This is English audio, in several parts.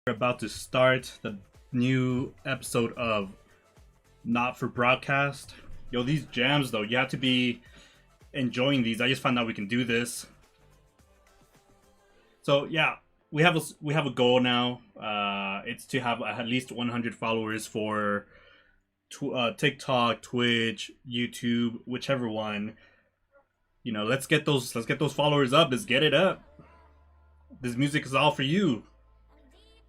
We're about to start the new episode of Not for Broadcast. Yo, these jams though, you have to be enjoying these. I just found out we can do this. So yeah, we have a goal now. It's to have at least 100 followers for TikTok, Twitch, YouTube, whichever one. You know, let's get those followers up. Let's get it up. This music is all for you.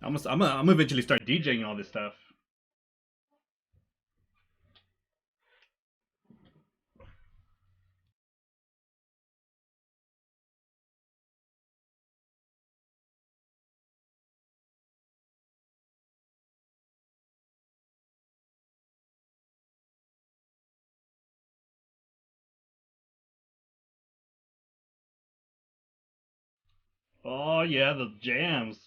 I'm gonna eventually start DJing all this stuff. Oh yeah, the jams.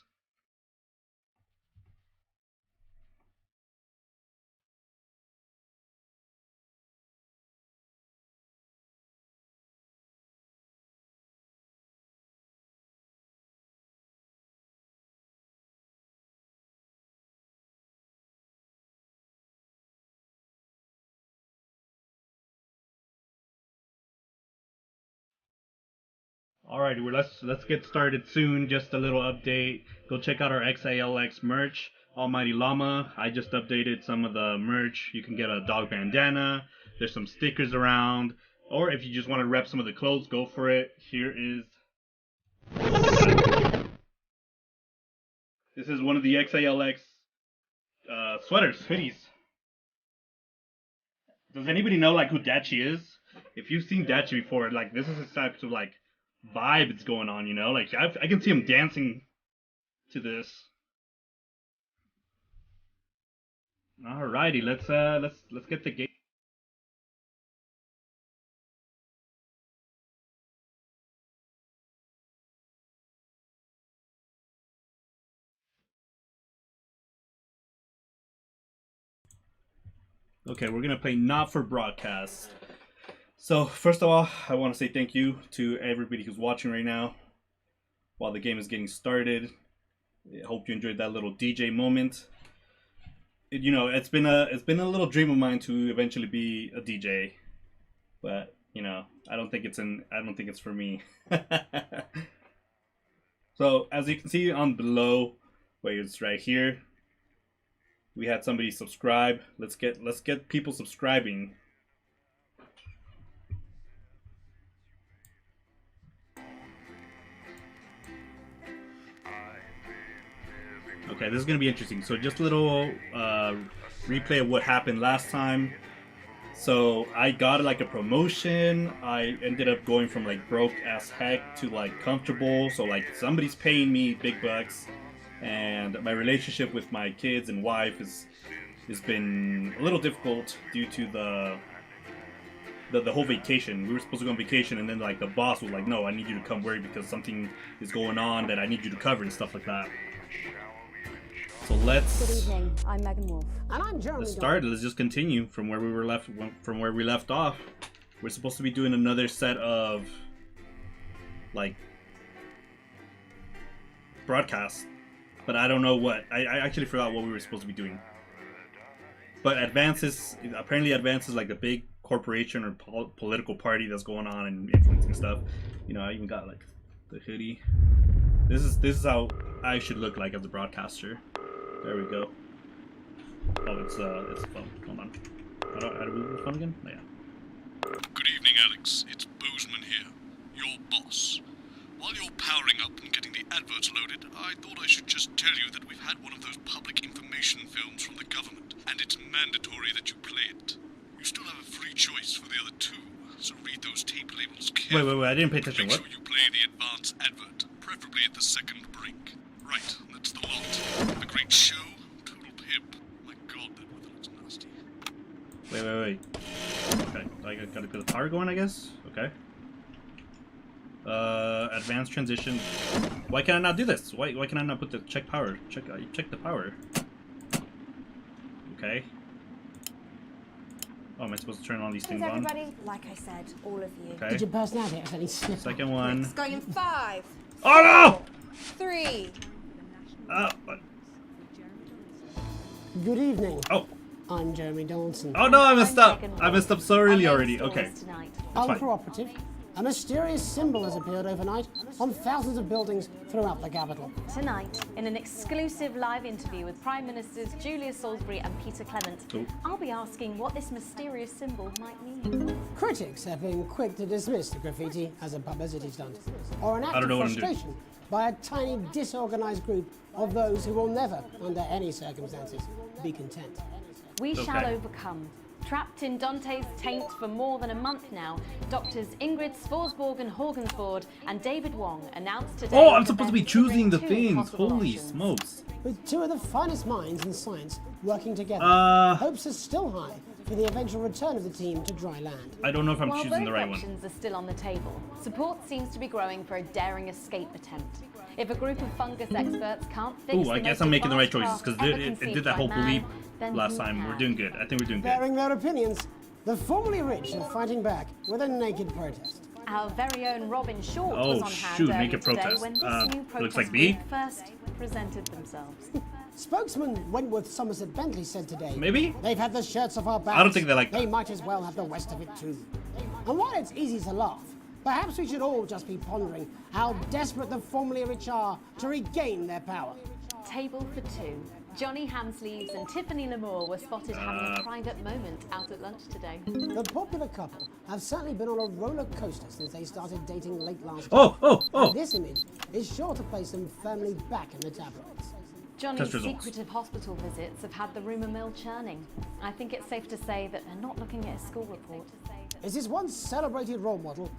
Alrighty, let's get started soon. Just a little update. Go check out our XalmightyllamaX merch. Almighty Llama. I just updated some of the merch. You can get a dog bandana. There's some stickers around. Or if you just want to rep some of the clothes, go for it. Here is. This is one of the XalmightyllamaX sweaters, hoodies. Does anybody know like who Dachi is? If you've seen Dachi before, like this is his type of like vibe it's going on, you know? Like I can see him dancing to this. Alrighty, let's get the game. Okay, we're gonna play Not for Broadcast. So first of all, I want to say thank you to everybody who's watching right now while the game is getting started. I hope you enjoyed that little DJ moment. You know, it's been a little dream of mine to eventually be a DJ, but you know, I don't think it's for me. So as you can see on below, wait, it's right here. We had somebody subscribe. Let's get people subscribing. Okay, this is gonna be interesting. So just a little replay of what happened last time. So I got like a promotion. I ended up going from like broke as heck to like comfortable. So like somebody's paying me big bucks, and my relationship with my kids and wife has been a little difficult due to the whole vacation. We were supposed to go on vacation, and then like the boss was like, "No, I need you to come work because something is going on that I need you to cover and stuff like that." So let's. Good evening. I'm Megan Wolf, and I'm Jeremy. Let's start. Let's just continue from where we left off. We're supposed to be doing another set of like broadcasts, but I don't know what. I actually forgot what we were supposed to be doing. But Advances is like a big corporation or political party that's going on and influencing stuff. You know, I even got like the hoodie. This is how I should look like as a broadcaster. There we go. Oh, it's fun. Hold on. How do we move the phone again? Oh, yeah. Good evening, Alex. It's Bozeman here, your boss. While you're powering up and getting the adverts loaded, I thought I should just tell you that we've had one of those public information films from the government, and it's mandatory that you play it. You still have a free choice for the other two, so read those tape labels carefully. Wait, I didn't pay attention. Make What? sure you play the advance advert, preferably at the second break. Right, that's the lot. The great show, total pimp. My god, that weather looks nasty. Wait. Okay, I gotta get the power going, I guess. Okay. Advanced transition. Why can I not do this? Why can I not put the check power? Check the power. Okay. Oh, am I supposed to turn all these things on? everybody. Like I said, all of you. Okay. Did your personality actually slip? Second one. It's going in 5. Oh no! 3. Good evening. Oh. I'm Jeremy Donaldson. Oh no, I messed up. I messed up so early already. Okay. That's fine. Uncooperative. A mysterious symbol has appeared overnight on thousands of buildings throughout the capital. Tonight, in an exclusive live interview with Prime Ministers Julia Salisbury and Peter Clement, I'll be asking what this mysterious symbol might mean. Critics have been quick to dismiss the graffiti as a publicity stunt or an act don't of know what I'm frustration by a tiny disorganized group of those who will never, under any circumstances, be content. We shall overcome. Trapped in Dante's taint for more than a month now, doctors Ingrid Svorsborg and Horgensvoord and David Wong announced today. Oh, I'm supposed to be choosing the things. Holy smokes. With two of the finest minds in science working together, hopes are still high for the eventual return of the team to dry land. I don't know if I'm While choosing the right both one. options are still on the table, support seems to be growing for a daring escape attempt. If a group of fungus experts can't fix I guess I'm making the right choices because it did that whole bleep last time. We're doing good. I think we're doing good. Bearing their opinions, the formerly rich are fighting back with a naked protest. Our very own Robin Short was on hand shoot, earlier naked today protest. when this new protest looks like B? group first presented themselves. Spokesman Wentworth Somerset Bentley said today, Maybe? they've had the shirts off our backs. I don't think they like that. They might as well have the rest of it too. And while it's easy to laugh, perhaps we should all just be pondering how desperate the formerly rich are to regain their power. Table for two. Johnny Hamsleeves and Tiffany Lamour were spotted having a private moment out at lunch today. The popular couple have certainly been on a roller coaster since they started dating late last year. Oh. And this image is sure to place them firmly back in the tabloids. Johnny's secretive hospital visits have had the rumour mill churning. I think it's safe to say that they're not looking at a school report. Is this once celebrated role model?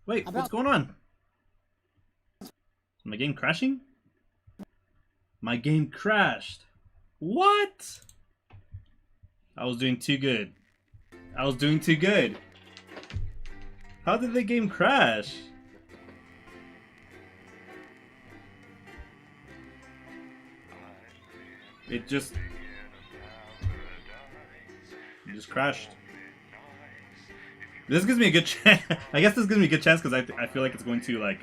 Wait, what's going on? Is my game crashing? My game crashed. What? I was doing too good. I was doing too good. How did the game crash? It just crashed. This gives me a good chance. I guess this gives me a good chance because I feel like it's going to like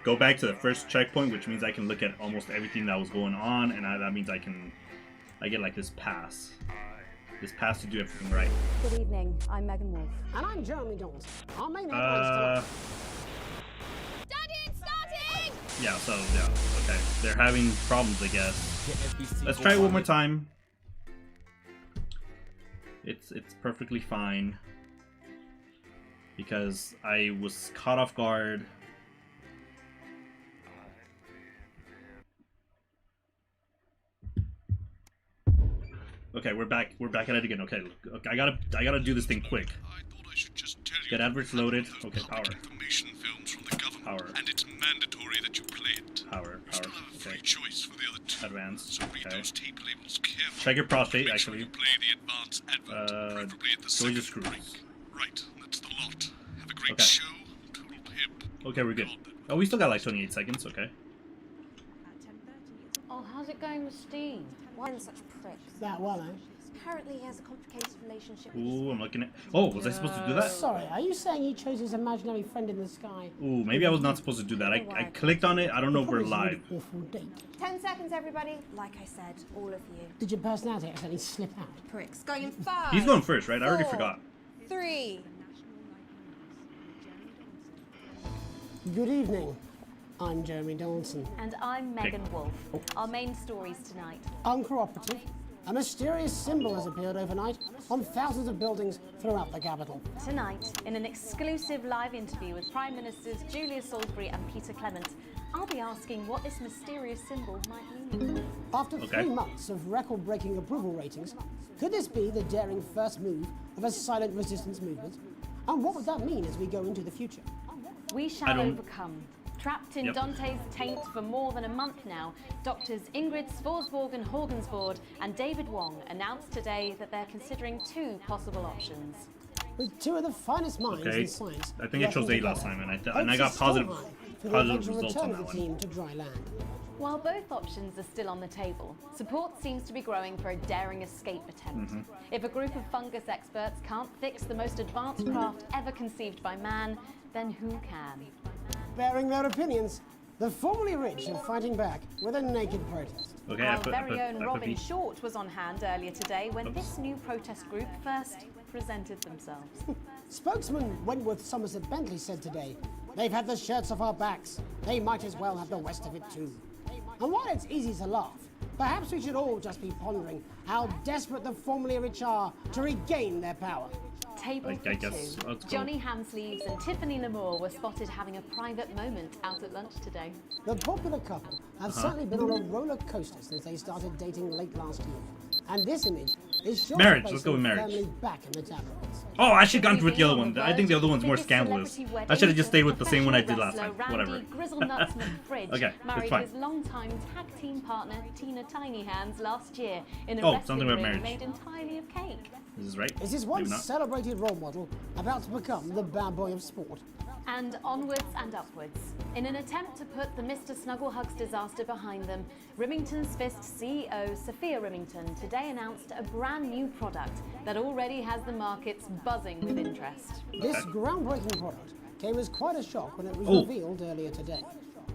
go back to the first checkpoint, which means I can look at almost everything that was going on, and that means I get like this pass to do everything right. Good evening, I'm Megan Wolf. And I'm Jeremy Donaldson. Our main headlines tonight. Yeah, so yeah, okay. They're having problems, I guess. Let's try it one more time. It's perfectly fine because I was caught off guard. Okay, we're back at it again. Okay, I gotta do this thing quick. Get adverts loaded. Okay, power. Information films from the government, Power. and it's mandatory that you play it. Power. You still have a free Okay. choice for the other two. Advanced. So read Okay. those tape labels carefully. Check your prostate, Make sure actually. you play the advance advert, preferably at the so we second just screws. break. Right, that's the lot. Have a great Okay. show. Total pimp. Okay, we're good. Oh, we still got like 28 seconds. Okay. Oh, how's it going with Steve? Why such pricks? That well, eh? Apparently he has a complicated relationship with Ooh, I'm looking at. Oh, was I supposed to do that? Sorry, are you saying he chose his imaginary friend in the sky? Ooh, maybe I was not supposed to do that. I clicked on it. I don't know if we're Probably live. an awful date. 10 seconds, everybody. Like I said, all of you. Did your personality accidentally slip out? Pricks. Going in 5. He's going first, right? I already 4, forgot. 3. Good evening. I'm Jeremy Donaldson. And I'm Megan Wolf. Our main stories tonight. Uncooperative. A mysterious symbol has appeared overnight on thousands of buildings throughout the capital. Tonight, in an exclusive live interview with Prime Ministers Julia Salisbury and Peter Clement, I'll be asking what this mysterious symbol might mean. After 3 months of record-breaking approval ratings, could this be the daring first move of a silent resistance movement? And what would that mean as we go into the future? We shall overcome. Trapped in Dante's taint for more than a month now, doctors Ingrid Svorsborg and Horgensvoord and David Wong announced today that they're considering 2 possible options. With 2 of the finest minds in science, I think I chose 8 last time, and I got positive results on that one. Team to dry land. While both options are still on the table, support seems to be growing for a daring escape attempt. If a group of fungus experts can't fix the most advanced craft ever conceived by man, then who can? Bearing their opinions, The formerly rich are fighting back with a naked protest. Okay, Our very own I put Robin V. Short was on hand earlier today when this new protest group first presented themselves. Spokesman Wentworth Somerset Bentley said today, "They've had the shirts off our backs. They might as well have the rest of it too." And while it's easy to laugh, perhaps we should all just be pondering how desperate the formerly rich are to regain their power. Table for I guess two. let's go. Johnny Hamsleeves and Tiffany Lamour were spotted having a private moment out at lunch today. The popular couple have certainly been on a roller coaster since they started dating late last year. And this image is sure Marriage, to let's place go with them marriage. firmly back in the tabloids. Oh, I should have gone with the other one. I think the other one's more Biggest scandalous. celebrity I wedding should have just stayed with the same one I did professional last time. wrestler Whatever. Randy Grizzlenuts McFridge Okay, it's married fine. his longtime tag team partner Tina Tiny Hands last year in a Oh, wrestling something about ring marriage. made entirely of cake. Is this right? Is this Maybe once not. celebrated role model about to become the bad boy of sport? And onwards and upwards. In an attempt to put the Mr. Snugglehugs disaster behind them, Remington's Fist CEO Sophia Remington today announced a brand new product that already has the markets buzzing with interest. This groundbreaking product came as quite a shock when it was Oh. revealed earlier today.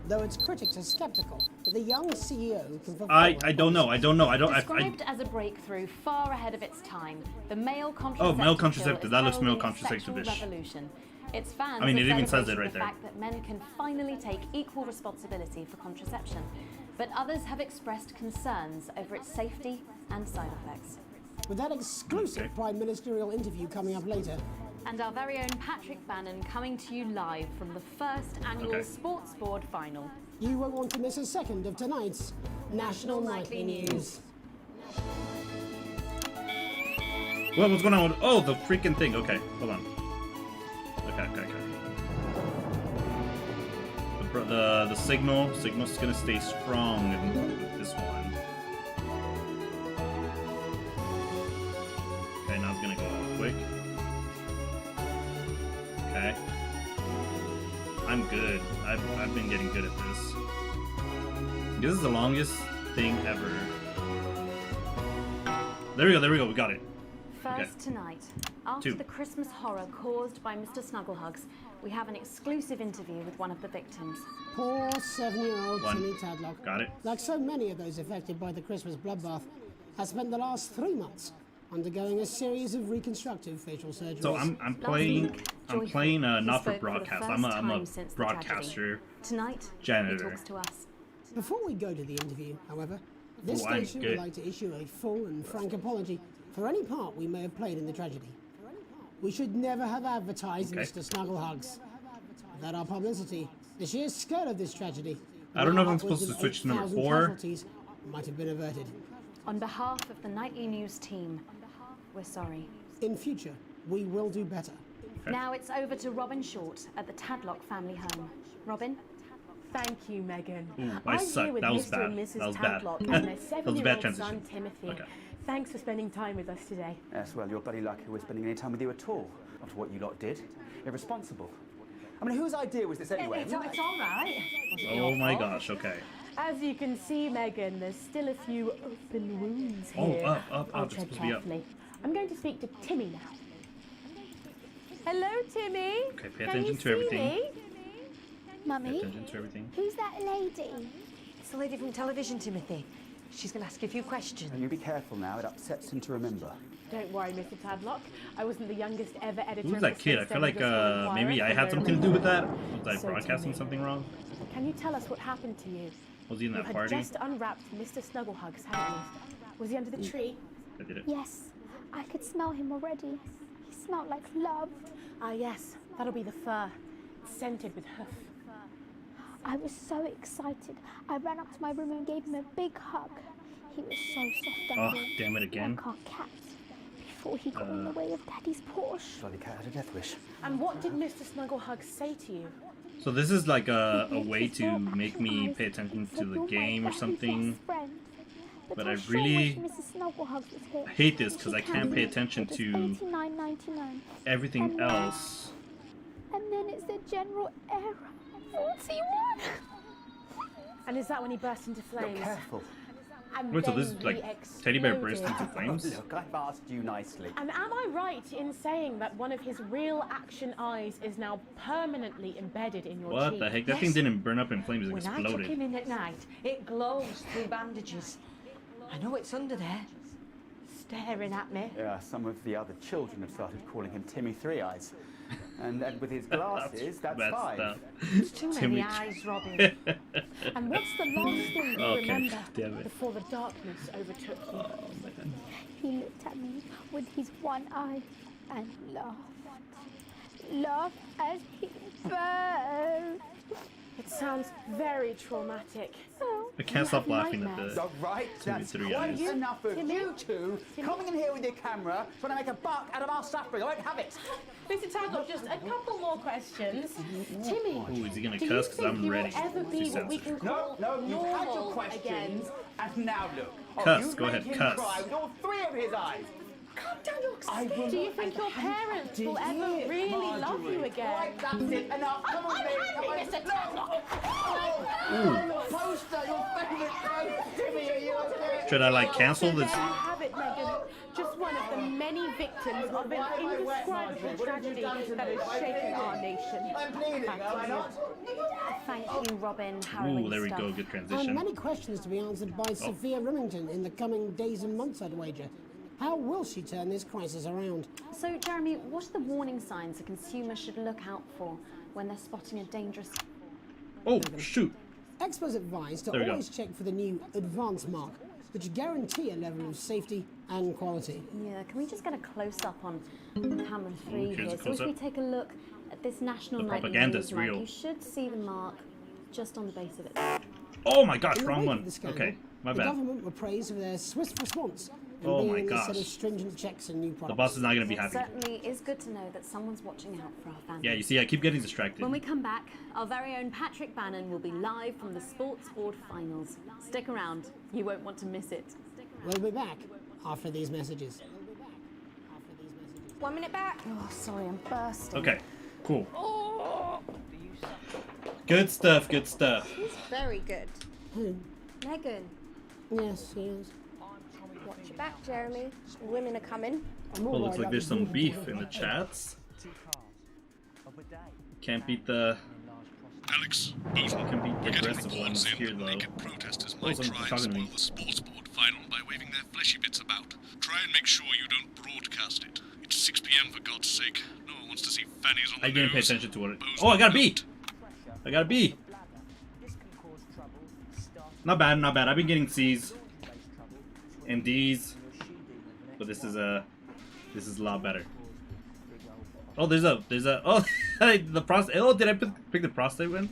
Though its critics are skeptical that the young CEO can fulfill I her don't know. I don't know. I don't. Described as a breakthrough far ahead of its time, the male contraceptive Oh, male pill contraceptive. is That looks male heralding a sexual contraceptive-ish. revolution. Its fans I mean, are it even says it celebrating right the there. fact that men can finally take equal responsibility for contraception, but others have expressed concerns over its safety and side effects. With that exclusive Okay. prime ministerial interview coming up later, And our very own Patrick Bannon coming to you live from the first annual Okay. Sports Board final. you won't want to miss a second of tonight's National Nightly News. Well, what's going on? Oh, the freaking thing. Okay, hold on. Okay. The signal's gonna stay strong in this one. Okay, now it's gonna go quick. Okay. I'm good. I've been getting good at this. This is the longest thing ever. There we go, we got it. First tonight, after Two. the Christmas horror caused by Mr. Snugglehugs, we have an exclusive interview with one of the victims. Poor 7-year-old One. Timmy Tadlock, Got it. like so many of those affected by the Christmas bloodbath, has spent the last 3 months undergoing a series of reconstructive facial surgeries. So I'm Last playing week, Joyful, not he for spoke the broadcast. first I'm a time since the broadcaster. tragedy. Tonight, janitor. he talks to us. Before we go to the interview, however, this Oh, I'm station good. would like to issue a full and frank apology for any part we may have played in the tragedy. We should never have advertised Okay. Mr. Snugglehugs. Without our publicity, the sheer scale of this tragedy, I don't know if I'm upwards supposed to of switch to number 8,000 4. casualties might have been averted. On behalf of the Nightly News team, we're sorry. In future, we will do better. Now it's over to Robin Short at the Tadlock family home. Robin? Thank you, Megan. Ooh, I I'm suck. here with That was Mr. bad. and Mrs. That was bad. Tadlock and That their was a bad 7-year-old son, transition. Timothy. Okay. Thanks for spending time with us today. Yes, well, you're bloody lucky we're spending any time with you at all. After what you lot did. Irresponsible. I mean, whose idea was this anyway? It's all right. Oh my gosh. Okay. As you can see, Megan, there's still a few open wounds Oh, here. up. I'll It's tread supposed to be up. carefully. I'm going to speak to Timmy now. Hello, Timmy. Okay, pay Can attention you to see everything. me? Pay Mummy, attention to everything. who's that lady? It's the lady from television, Timothy. She's going to ask you a few questions. And you be careful now, it upsets him to remember. Don't worry, Mr. Tadlock. I wasn't the youngest ever editor. Who's of that the kid? I feel like Smithsonian Inquirer, maybe I so had they're something to do with that. remembered. Was I So broadcasting Timmy, something wrong? Can you tell us what happened to you? Was he in You that had party? just unwrapped Mr. Snugglehugs, hadn't you? Was he under the tree? I did it. Yes, I could smell him already. He smelled like love. Ah, yes. That'll be the fur. It's scented with hoof. I was so excited. I ran up to my room and gave him a big hug. He was so soft and Oh, warm, damn it again. like our cat. Before he got in the way of Daddy's Porsche. Bloody cat had a death wish. And what did Mr. Snugglehugs say to you? So this is like a He blinked way his to little make actual me eyes pay attention and to said, the "You're my game or very something. best friend." But I I sure really wish Mrs. Snugglehugs was here. hate this And 'cause she I can't pay be. attention It was to $89.99. Everything And then- else. And then it's the general error. 41. And is that when he burst into Look flames? careful. and Wait, so then this is like he teddy bear burst exploded. into flames? Look, I've asked you nicely. And am I right in saying that one of his real action eyes is now permanently embedded in your cheek? What the heck? That thing didn't burn up in flames, it When I took exploded. him in at night, it glows through bandages. I know it's under there. Staring at me. Yeah, some of the other children have started calling him Timmy Three Eyes. And with his glasses, that's messed fine. up. There's too Timmy- many eyes, Robin. And what's the last thing you Okay, remember damn it. before the darkness overtook you? Oh, man. He looked at me with his one eye and laughed. Laughed as he burned. It sounds very traumatic. Oh, I can't stop laughing at nightmares. the. All right, Timmy that's Three quite Eyes. enough of Timmy? you two coming in here with your camera trying to make a buck out of our suffering. I won't have it. Mr. Tadlock, just a couple more questions. Timmy, Ooh, is he gonna do cuss? you 'Cause think I'm you ready. will ever be She's what we can sensitive. call No, you've had your normal questions, again? and now look. Cuss, You've go made ahead, him cuss. cry with all three of his eyes. Calm down, you're I will Do you not- think your parents will Did ever you, really love Marjorie? you again? Right, that's it. Enough. Come on, I'm baby. happy, Come on. Mr. No. Tadlock. Oh, your poster, your favourite poster. Timmy, are you okay? Should I like cancel So this? there you have it, Megan. Just one of the many victims of an indescribable tragedy that has shaken our nation. I'm bleeding, am I not? Thank you, Robin. Harrowing Ooh, there we stuff. go. Good And transition. many questions to be answered Oh. by Sophia Remington in the coming days and months, I'd wager. How will she turn this crisis around? So, Jeremy, what are the warning signs a consumer should look out for when they're spotting a dangerous... Oh, shoot. Experts advise to There we go. always check for the new advanced mark, which guarantee a level of safety and quality. Yeah, can we just get a close-up on camera 3 here's a here? So if close-up. we take a look at this national The nightly propaganda's news mark, real. you should see the mark just on the base of it. Oh my gosh, In the wrong wake one. of the scandal, Okay, my the bad. government were praised for their swift response and Oh being my in a set gosh. of stringent checks and new The products. boss is not gonna be It happy. certainly is good to know that someone's watching out for our families. Yeah, you see, I keep getting distracted. When we come back, our very own Patrick Bannon will be live from the Sports Board Finals. Stick around, you won't want to miss it. We'll be back after these messages. 1 minute back. Oh, sorry, I'm bursting. Okay, cool. Good stuff, good stuff. Very good. Megan, Yes, yes. Watch your back, Jeremy. Women are coming. I'm Oh, all looks right like about there's the some movie beef together. in the chats. Can't beat the Alex, Bozeman, can beat we're the getting aggressive reports ones in here that though. naked protesters Oh, might someone's try and talking to me. spoil the sports board final by waving their fleshy bits about. Try and make sure you don't broadcast it. It's 6 p.m. for God's sake. No one wants to see fannies on the I didn't pay news. attention to what it. Bozeman, Oh, I got a no. B. I got a B. Not bad, not bad. I've been getting C's and D's, but this is a lot better. Oh, there's a oh the prostate. Oh, did I pick the prostate one?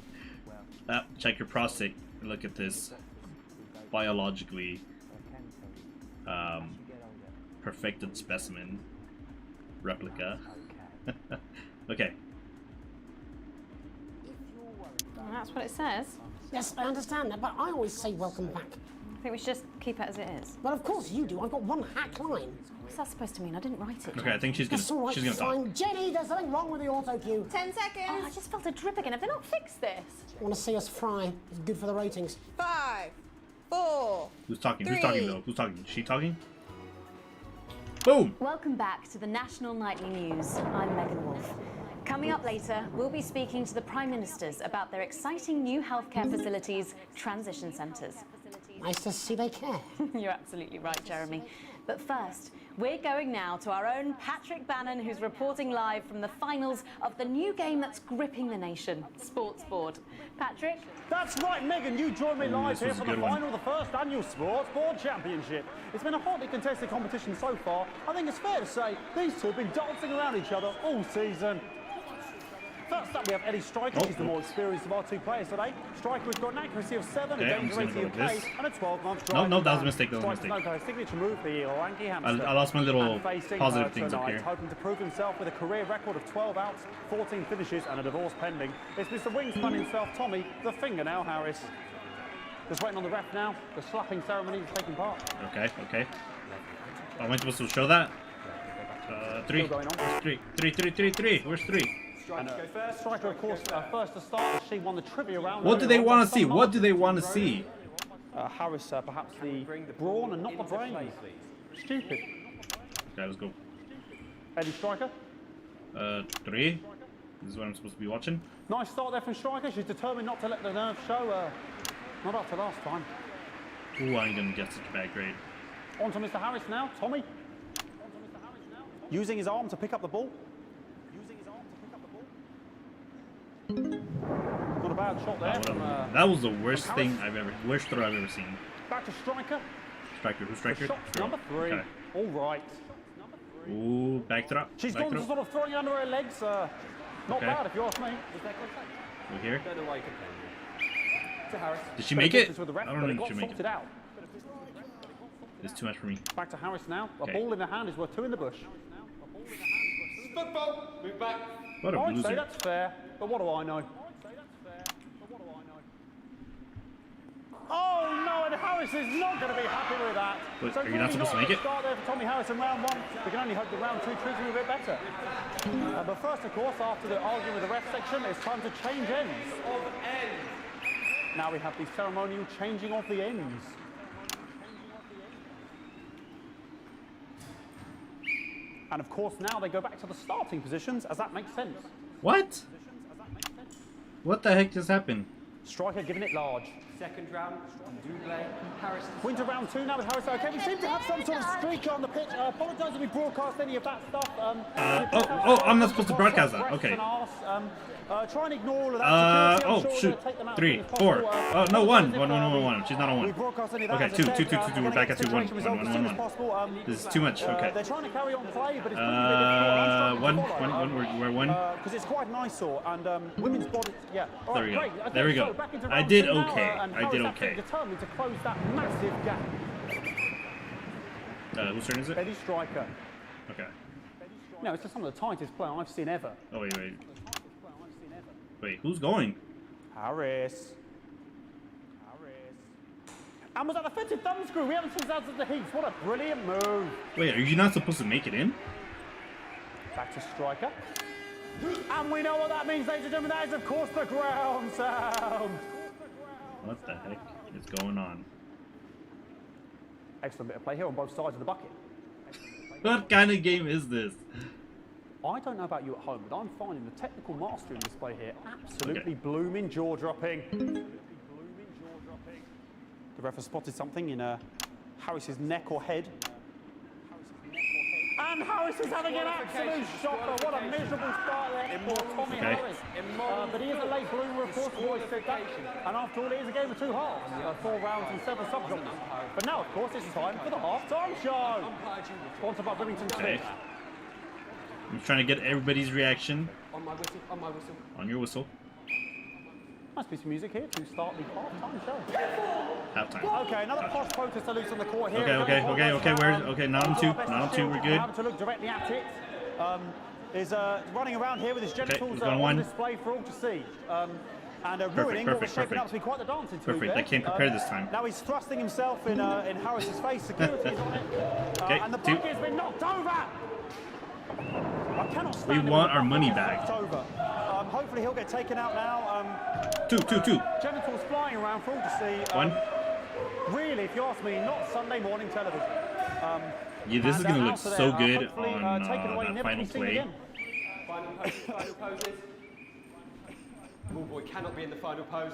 Check your prostate. Look at this biologically perfected specimen replica. Okay. well, that's what it says. Yes, I understand that, but I always say welcome back. I think we should just keep it as it is. Well, of course you do. I've got one hack line. What's that supposed to mean? I didn't write it. Okay, I think she's That's all gonna right, she's gonna talk. fine. Jenny, there's something wrong with the auto cue. 10 seconds. Oh, I just felt a drip again. Have they not fixed this? Want to see us fry? It's good for the ratings. 5, 4. Who's talking? Who's talking though? 3. Who's talking? Is she talking? Boom! Welcome back to the National Nightly News. I'm Megan Wolf. Coming up later, we'll be speaking to the Prime Ministers about their exciting new healthcare facilities, transition centres. Nice to see they care. You're absolutely right, Jeremy. But first, we're going now to our own Patrick Bannon, who's reporting live from the finals of the new game that's gripping the nation, Sports Board. Patrick? That's right, Megan. You join me live this here was a for the good one. final of the first annual Sports Board Championship. It's been a hotly contested competition so far. I think it's fair to say these two have been dancing around each other all season. First up, we have Eddie Striker. Oh. He's the more experienced of our two players today. Striker has got an accuracy of 7, Okay, a I'm danger just gonna rating of go with 8, this. and a 12-month No, drive. no, that was a mistake, that was a Striker's mistake. no signature move, the lanky hamster. I lost my little And facing positive her things up tonight, here. hoping to prove himself with a career record of 12 outs, 14 finishes, and a divorce pending. It's Mr. Wingspan himself, Tommy, the Fingernail Harris. Just waiting on the ref now. The slapping ceremony is taking part. Okay, okay. Am I supposed to show that? 3. Still going on. Where's 3? Where's 3? And, Striker, of course, first to start as she won the trivia round. What do earlier they on, want but to see? some What do they margin want to road. see? Harris, perhaps the brawn and not the brains. Stupid. Okay, let's go. Eddie Striker. 3. This is what I'm supposed to be watching. Nice start there from Striker. She's determined not to let the nerves show. Not after last time. Ooh, I ain't gonna get such a bad grade. On to Mr. Harris now. Tommy. Using his arm to pick up the ball. Not a bad shot there. That was the worst thing worst throw I've ever seen. Back to Striker. Striker, who's Striker? Shot number 3. Okay. All right. Ooh, back throw. She's back gone throw. to sort of throwing it under her legs. Not Okay. bad if you ask me. We're here. To Harris. Did she make it? With the ref, I don't but think got she made sorted it. out. It's too much for me. Back to Harris now. Okay. A ball in the hand is worth 2 in the bush. Football. Move back. What a I'd say loser. that's fair, but what do I know? Oh no, and Harris is not going to be happy with that. Wait, So are you not supposed to make it? Start there for Tommy Harris in round 1. We can only hope that round 2 treats him a bit better. But first, of course, after the argument with the ref section, it's time to change ends. Now we have the ceremonial changing of the ends. And of course, now they go back to the starting positions, as that makes sense. What? What the heck just happened? Striker giving it large. Second round, double. Harris. Winter round 2 now with Harris. Okay, we seem to have some sort of streak on the pitch. I apologise if we broadcast any of that stuff. I'm not supposed to broadcast that. Okay. Try and ignore all of that. Security, I'm sure shoot. they'll take them out 3, as soon as 4. possible. Oh, no, 1. She's not on 1. We broadcast any of that, Okay, as I 2. said, We're back at 2. 1. situation resolved as soon as possible. This is too much. Okay. They're trying to carry on play, but it's proving a bit difficult. 1. We're 1. Because it's quite an eyesore, and women's body. Yeah. All There right, we go. great. Okay, There we go. so back into I round did 2 now, okay. and I Harris did absolutely okay. determined to close that massive gap. Whose turn is it? Eddie Striker. Okay. No, it's just some of the tightest play I've seen ever. Oh, wait. Wait, who's going? Harris. And was that offensive thumb screw? We haven't seen that at the heats. What a brilliant move. Wait, are you not supposed to make it in? Back to Striker. And we know what that means, ladies and gentlemen. That is, of course, the ground sound. What the heck is going on? Excellent bit of play here on both sides of the bucket. What kind of game is this? I don't know about you at home, but I'm finding the technical mastery in this play here absolutely blooming jaw-dropping. The ref has spotted something in Harris's neck or head. And Harris is having an absolute shocker. What a miserable start there for Tommy Harris. But he is a late bloomer, of course, the boys said that. And after all, it is a game of 2 halves. 4 rounds and 7 subgenres. But now, of course, it's time for the half-time show. Sponsored by Remington Smith. I'm trying to get everybody's reaction. On my whistle, on my whistle. On your whistle. Nice piece of music here to start the half-time show. Halftime. Okay, another posh protester loose on the court here. Okay, not on 2. Not on 2, we're good. Having to look directly at it. Is running around here with his genitals on on 1. display for all to see. And ruining what was shaping up to be quite the dancing to Perfect, I came prepared this time. Now he's thrusting himself in Harris's face. Security is on it. Okay, and the 2. bucket has been knocked over. I cannot stand We him want with our the money bucket back. knocked over. Hopefully he'll get taken out now. 2. Genitals flying around for all to see. 1. Really, if you ask me, not Sunday morning television. Yeah, this is going to look so good on taken away, that never final to be seen play. again. Final poses. Ball boy cannot be in the final pose.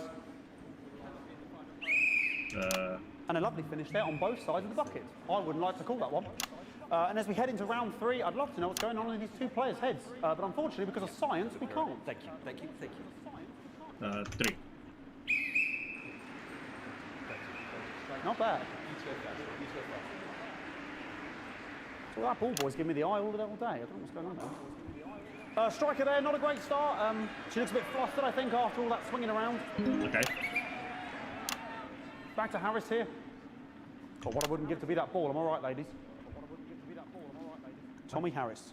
And a lovely finish there on both sides of the bucket. I wouldn't like to call that one. And as we head into round 3, I'd love to know what's going on in these 2 players' heads. But unfortunately, because of science, we can't. Thank you. 3. Not bad. So that ball boy's giving me the eye all day. I don't know what's going on there. Striker there, not a great start. She looks a bit flustered, I think, after all that swinging around. Okay. Back to Harris here. Oh, what I wouldn't give to be that ball. I'm all right, ladies. Tommy Harris.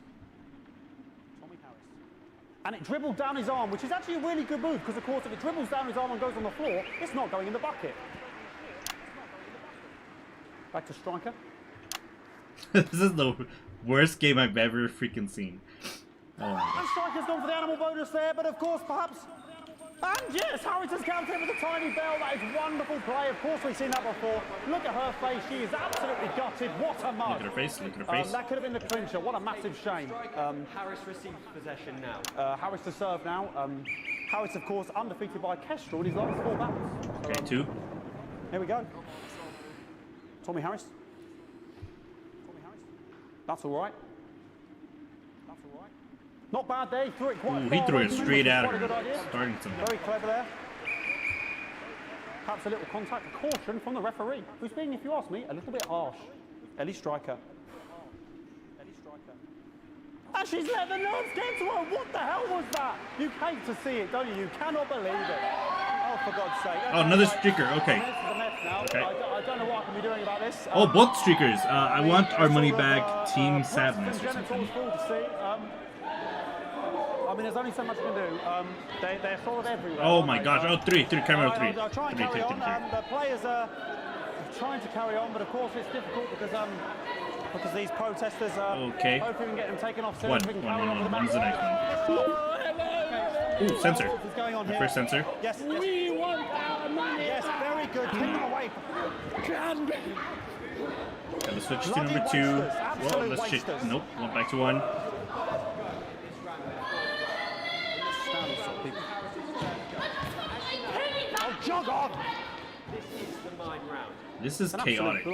And it dribbled down his arm, which is actually a really good move, because, of course, if it dribbles down his arm and goes on the floor, it's not going in the bucket. Back to Striker. This is the worst game I've ever freaking seen. Oh my And god. Striker's gone for the animal bonus there, but of course, perhaps And yes, Harris has counted with a tiny bell. That is wonderful play. Of course, we've seen that before. Look at her face. She is absolutely gutted. What a mug. Look at her face. Look at her face. That could have been the clincher. What a massive shame. Harris receives possession now. Harris to serve now. Harris, of course, undefeated by Kestrel in his last 4 battles. Okay, 2. Here we go. Tommy Harris. That's all right. Not bad there. He threw it quite far. He threw it away. straight at Quite a good her. idea. Starting something. Very clever there. Perhaps a little contact, a caution from the referee, who's being, if you ask me, a little bit harsh. Ellie Striker. And she's let the nerves get to her. What the hell was that? You hate to see it, don't you? You cannot believe it. Oh, for God's sake. Oh, another streaker. Okay. Okay. I don't know what I can be doing about this. Oh, both streakers. I want our money back. Team Sadness or something. I mean, there's only so much you can do. They're sort of everywhere. Oh my gosh. Oh, 3. Camera 3. I'll try and carry on. The players are trying to carry on, but of course it's difficult because these protesters are. Okay. Hopefully we can get them taken off soon. 1. We can carry on with the When's the next one? Ooh, sensor. What's going on The here? first sensor. Yes. We want our money. Yes, very good. Take them away. Okay, let's switch to number 2. Well, let's shift. Nope. Went back to 1. Oh, jog on! This is chaotic.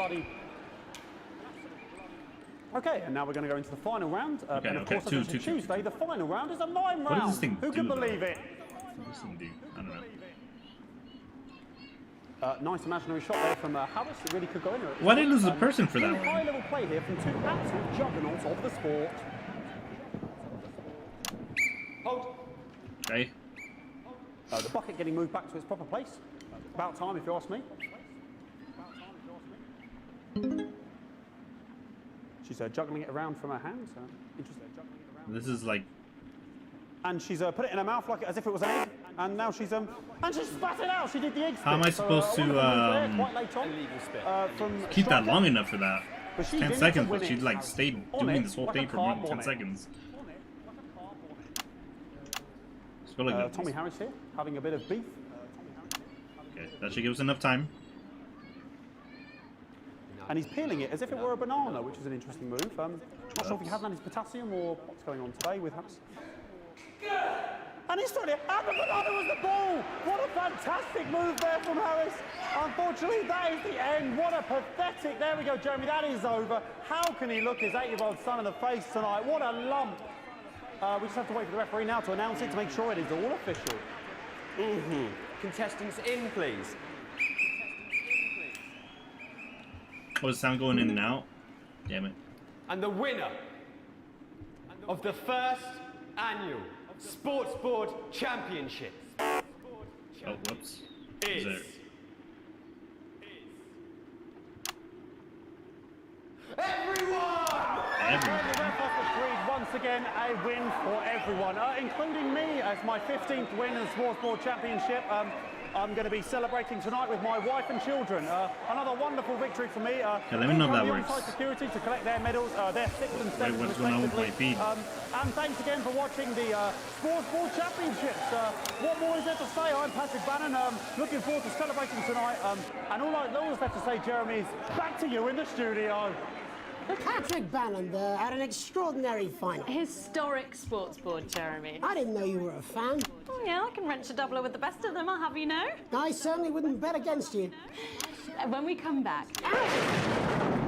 Okay, and now we're going to go into the final round. Okay, and of okay, course, two, as I mentioned two. Tuesday, the final round is a mime round. What does this thing Who do, can though? believe it? What does this thing do? I don't know. Nice imaginary shot there from Harris. It really could go in. Why did he lose a person for that one? High-level play here from 2 absolute juggernauts of the sport. Hold. Okay. The bucket getting moved back to its proper place. About time, if you ask me. She's juggling it around from her hands. Interesting. This is like. And she's put it in her mouth like as if it was an egg. And now she's and she spat it out. She did the egg spit. How am I supposed to quite late on, from keep that Striker. long enough for that? But she's 10 in it seconds, to but win she it. like stayed On doing it, this whole like thing a for more carp than 10 on it. seconds. I feel like that- Tommy Harris here, having a bit of beef. Okay, that should give us enough time. And he's peeling it as if it were a banana, which is an interesting move. Not sure if he hasn't had his potassium or what's going on today with Harris. And he's throwing it, and the banana was the ball! What a fantastic move there from Harris. Unfortunately, that is the end. What a pathetic, there we go, Jeremy, that is over. How can he look his 8-year-old son in the face tonight? What a lump. We just have to wait for the referee now to announce it to make sure it is all official. Contestants in, please. Oh, is the sound going in and out? Damn it. And the winner of the first annual Sports Board Championship Oh, whoops. is there... everyone! Everyone. The ref has decreed once again a win for everyone, including me as my 15th win in the Sports Board Championship. I'm going to be celebrating tonight with my wife and children. Another wonderful victory for me. let me know if that the works. on-site security to collect their medals, their 6th and 7th what's going on with my respectively. feed? And thanks again for watching the Sports Board Championships. What more is there to say? I'm Patrick Bannon. Looking forward to celebrating tonight. And all that's left to say, Jeremy, is back to you in the studio. Patrick Bannon had an extraordinary final. Historic sports board, Jeremy. I didn't know you were a fan. Oh, yeah, I can wrench a doubler with the best of them, I'll have you know. I certainly wouldn't bet against you. When we come back,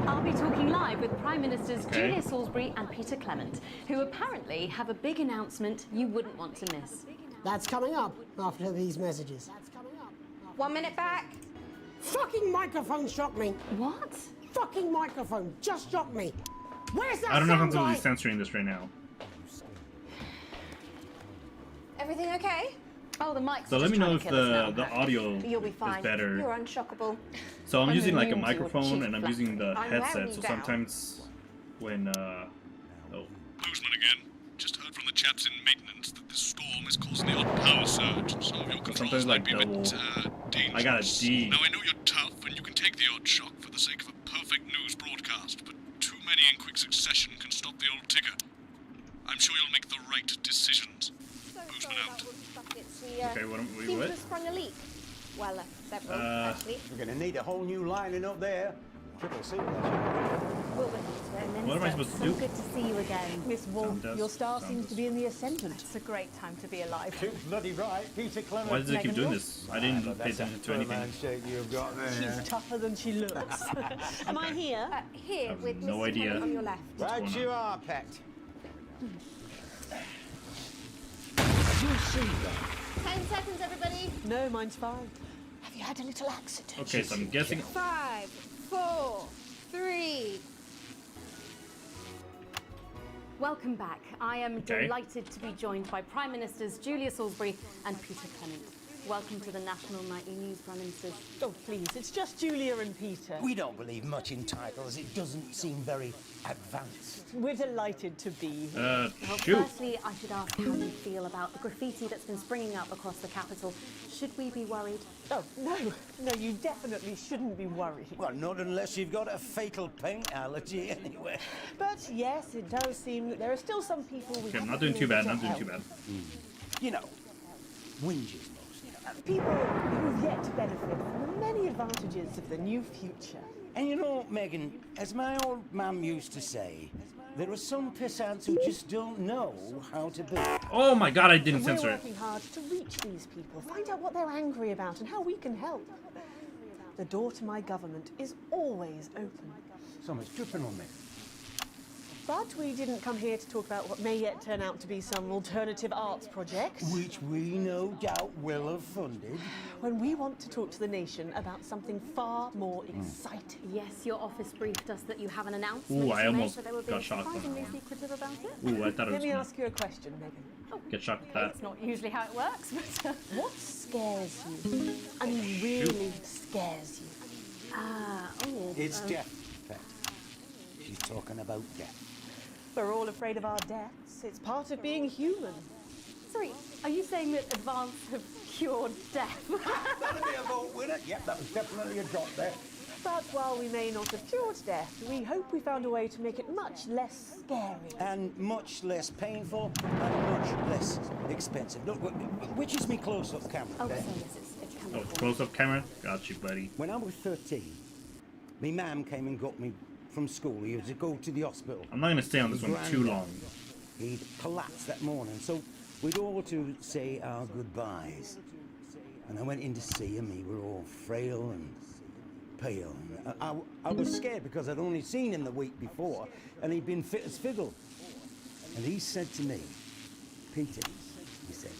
I'll be talking live with Prime Ministers Julia Salisbury and Peter Clement, who apparently have a big announcement you wouldn't want to miss. That's coming up after these messages. 1 minute back. Fucking microphone shocked me. What? Fucking microphone just shocked me. Where's that I don't know how I'm sound going to guy? be censoring this right now. Everything okay? Oh, the mic's So let just me know trying if to kill us the now. audio You'll be fine. is better. You're unshockable. So I'm I'm using like a immune to your microphone cheap and I'm flat. using the I'm headset. wearing So you down. sometimes when oh, Boozman again. Just heard from the chaps in maintenance that this storm is causing the odd power surge. Some of your controls sometimes might like be a bit double. dangerous. I got a D. Now I know you're tough and you can take the odd shock for the sake of a perfect news broadcast, but too many in quick succession can stop the old ticker. I'm sure you'll make the right decisions. Boozman. spokesman out. Okay, what? Seems to have sprung a leak. Well, several, actually. We're going to need a whole new lining up there. Triple suit. What am I supposed to do? Good to see you again. Miss Wolf, Sound your does, star sound seems does. to be in the ascendant. It's a great time to be alive. Too bloody right. Peter Clement. Why does it keep Megan doing Wolf? this? I didn't pay attention to anything. handshake you've got there. She's tougher than she looks. Am I here? Here, have with no Mr. idea. Clement on your left. Right going you on? are, pet. Did you see that? 10 seconds, everybody. No, mine's fine. Have you had a little accident? Okay, so I'm guessing. 5, 4, 3. Welcome back. I am Okay. delighted to be joined by Prime Ministers Julia Salisbury and Peter Clement. Welcome to the National Nightly News, Prime Ministers. Oh, please, it's just Julia and Peter. We don't believe much in titles. It doesn't seem very advanced. We're delighted to be here. Well, Shoot. firstly, I should ask how you feel about the graffiti that's been springing up across the capital. Should we be worried? Oh, no, you definitely shouldn't be worried. Well, not unless you've got a fatal paint allergy anyway. But yes, it does seem that there are still some people we Okay, I'm haven't not doing been too bad. able Not to doing too help. bad. You know, whinges mostly. People who've yet to benefit from the many advantages of the new future. And you know, Megan, as my old mum used to say, there are some pissants who just don't know how to be. Oh my God! I didn't And we're censor it. working hard to reach these people, find out what they're angry about and how we can help. The door to my government is always open. Someone's dripping on me. But we didn't come here to talk about what may yet turn out to be some alternative arts project. Which we no doubt will have funded. When we want to talk to the nation about something far more exciting. Yes, your office briefed us that you have an announcement Ooh, I to make, almost but they were got being shocked on that surprisingly one. secretive about it. Ooh, I thought it Let was me gonna ask you a question, Megan. get shocked at that. It's not usually how it works, but... What scares you? I mean, really scares you? It's death, pet. She's talking about death. We're all afraid of our deaths. It's part of being human. Sorry, are you saying that advance have cured death? That'll be a vote winner. Yep, that was definitely a drop there. But while we may not have cured death, we hope we found a way to make it much less scary. And much less painful and much less expensive. Look, which is me close-up camera? Oh, there? so yes, it's Oh, coming. close-up camera. Got you, buddy. When I was 13, my mum came and got me from school. He was to go to the hospital. I'm not gonna stay on this one too long. He'd collapsed that morning, so we'd all to say our goodbyes. And I went in to see him. He were all frail and pale. And I was scared because I'd only seen him the week before, and he'd been fit as fiddle. And he said to me, Peter, he said,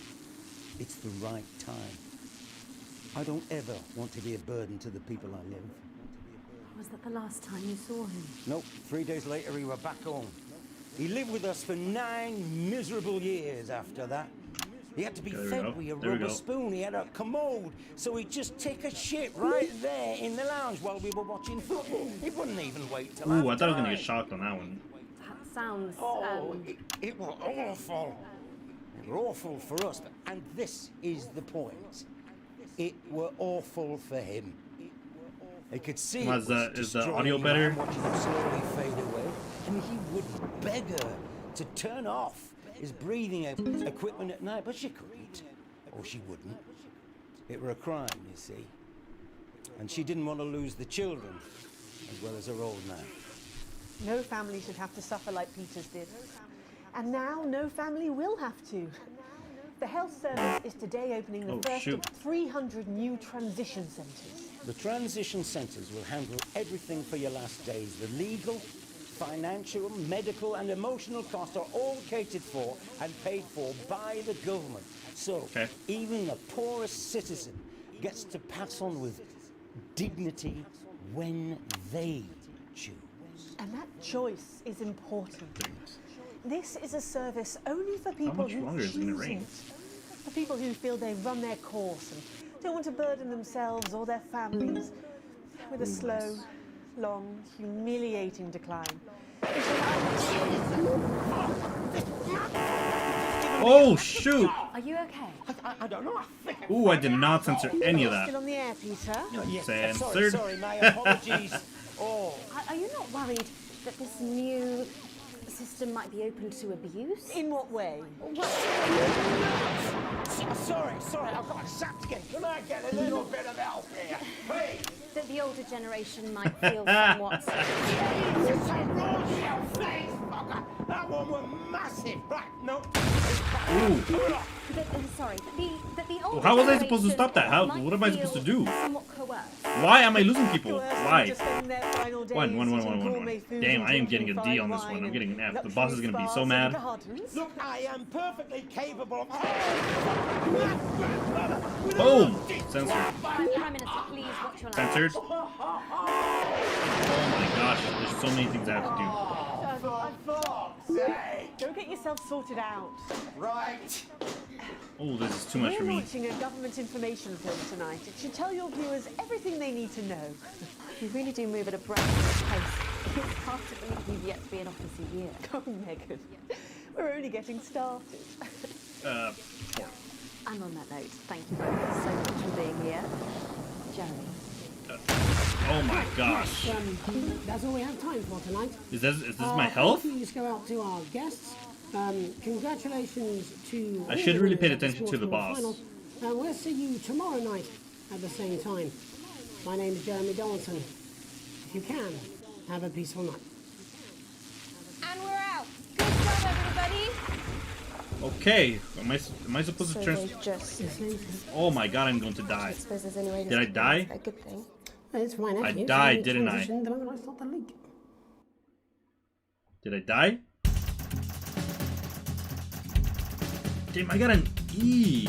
it's the right time. I don't ever want to be a burden to the people I live. Was that the last time you saw him? Nope, 3 days later he were back home. He lived with us for 9 miserable years after that. He had to be There we fed go. with a There we rubber go. spoon. He had a commode, so he'd just take a shit right there in the lounge while we were watching football. He wouldn't even wait till Ooh, I thought I was gonna halftime. get shocked on that one. That sounds... Oh, it was awful. It were awful for us, and this is the point. It were awful for him. He could see Was it was is the destroying audio him, better? watching him slowly fade away, and he would beg her to turn off his breathing equipment at night, but she couldn't, or she wouldn't. It were a crime, you see, and she didn't want to lose the children as well as her old man. No family should have to suffer like Peter's did. And now no family will have to. The health service is today opening the first of 300 new transition centres. The transition centres will handle everything for your last days. The legal, financial, medical and emotional costs are all catered for and paid for by the government. So even the poorest citizen gets to pass on with dignity when they choose. And that choice is important. This is a service only for people much who longer is it gonna choose rain? it. For people who feel they've run their course and don't want to burden themselves or their families with a slow, long, humiliating decline. Oh shoot! Are you okay? I don't know. Ooh, I did not censor any of that. Still on the air, Peter? Censored. Sorry, my apologies. Oh. Are you not worried that this new system might be open to abuse? In what way? Sorry, I've got a sap to get. Can I get a little bit of help here, please? That the older generation might feel somewhat... It's a raw shell face, fucker. That one was massive. Right, no. Sorry, that the older How was I supposed to stop that? generation What am I supposed to do? somewhat coerced. Why am I losing people? Why? One. Gourmet foods Damn, and I am getting drinking a D fine on this one. wine I'm getting an F. The and boss is gonna be so luxury mad. spas and gardens. Look, I am perfectly capable of... Boom! Censored. Prime Minister, please watch your language. Censored. Oh my gosh, there's so many things I have to do. Go get yourself sorted out. Right. Oh, this is too much for We're me. launching a government information film tonight. It should tell your viewers everything they need to know. You really do move at a breathless pace. It's hard to believe you've yet to be in office a year. Oh, Megan, we're only getting started. 4. And on that note, thank you both so much for being here. Jeremy. Oh my gosh. That's all we have time for tonight. Is this my health? Please go out to our guests. Congratulations to... I should really pay attention to the boss. We'll see you tomorrow night at the same time. My name is Jeremy Donaldson. If you can, have a peaceful night. And we're out. Good job, everybody. Okay, am I supposed to turn? Oh my god, I'm going to die. Did I die? It's fine. I died, didn't I? Did I die? Damn, I got an E.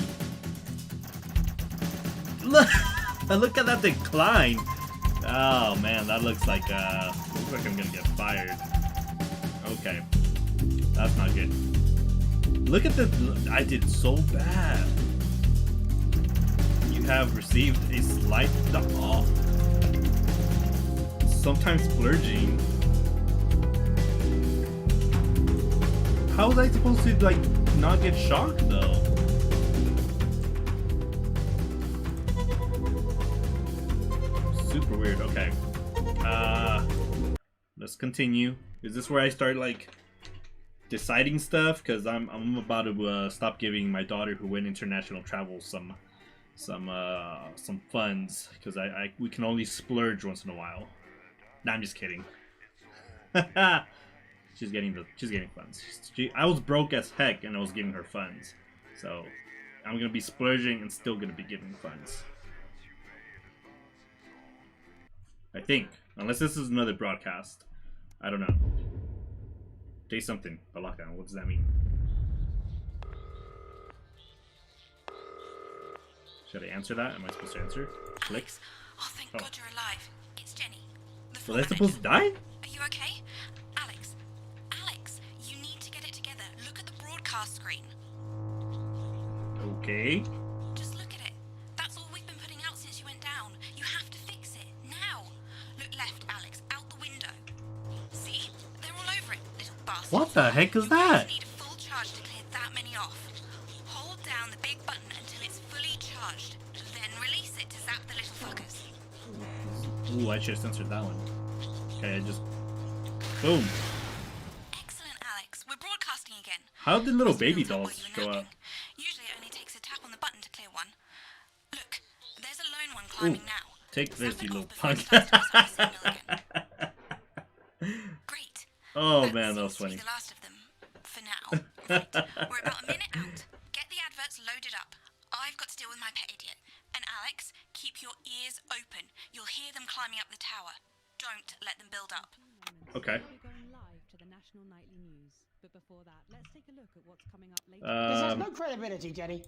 Look at that decline. Oh man, that looks like I'm gonna get fired. Okay, that's not good. Look at the. I did so bad. You have received a slight. Oh. Sometimes splurging. How was I supposed to like not get shocked though? Super weird. Okay. Let's continue. Is this where I start like deciding stuff? Because I'm about to stop giving my daughter who went international travel some funds because we can only splurge once in a while. Nah, I'm just kidding. She's getting funds. I was broke as heck and I was giving her funds. So I'm gonna be splurging and still gonna be giving funds. I think. Unless this is another broadcast. I don't know. Day something. A lockdown. What does that mean? Should I answer that? Am I supposed to answer? Click. Oh, thank God you're alive. It's Jenny. Was I supposed to die? Are you okay? Alex, you need to get it together. Look at the broadcast screen. Okay. Just look at it. That's all we've been putting out since you went down. You have to fix it. Now. Look left, Alex. Out the window. See? They're all over it, little bastard. What the heck is that? You need a full charge to clear that many off. Hold down the big button until it's fully charged. Then release it to zap the little fuckers. Ooh, I should have censored that one. Okay, I just... Boom. Excellent, Alex. We're broadcasting again. How did little baby dolls show up? Usually it only takes a tap on the button to clear one. Look, there's a lone one climbing now. Take this, you little punk. Great. Oh man, that was funny. The last of them, for now. Right. We're about a minute out. Get the adverts loaded up. I've got to deal with my pet idiot. And Alex, keep your ears open. You'll hear them climbing up the tower. Don't let them build up. Okay. This has no credibility, Jenny.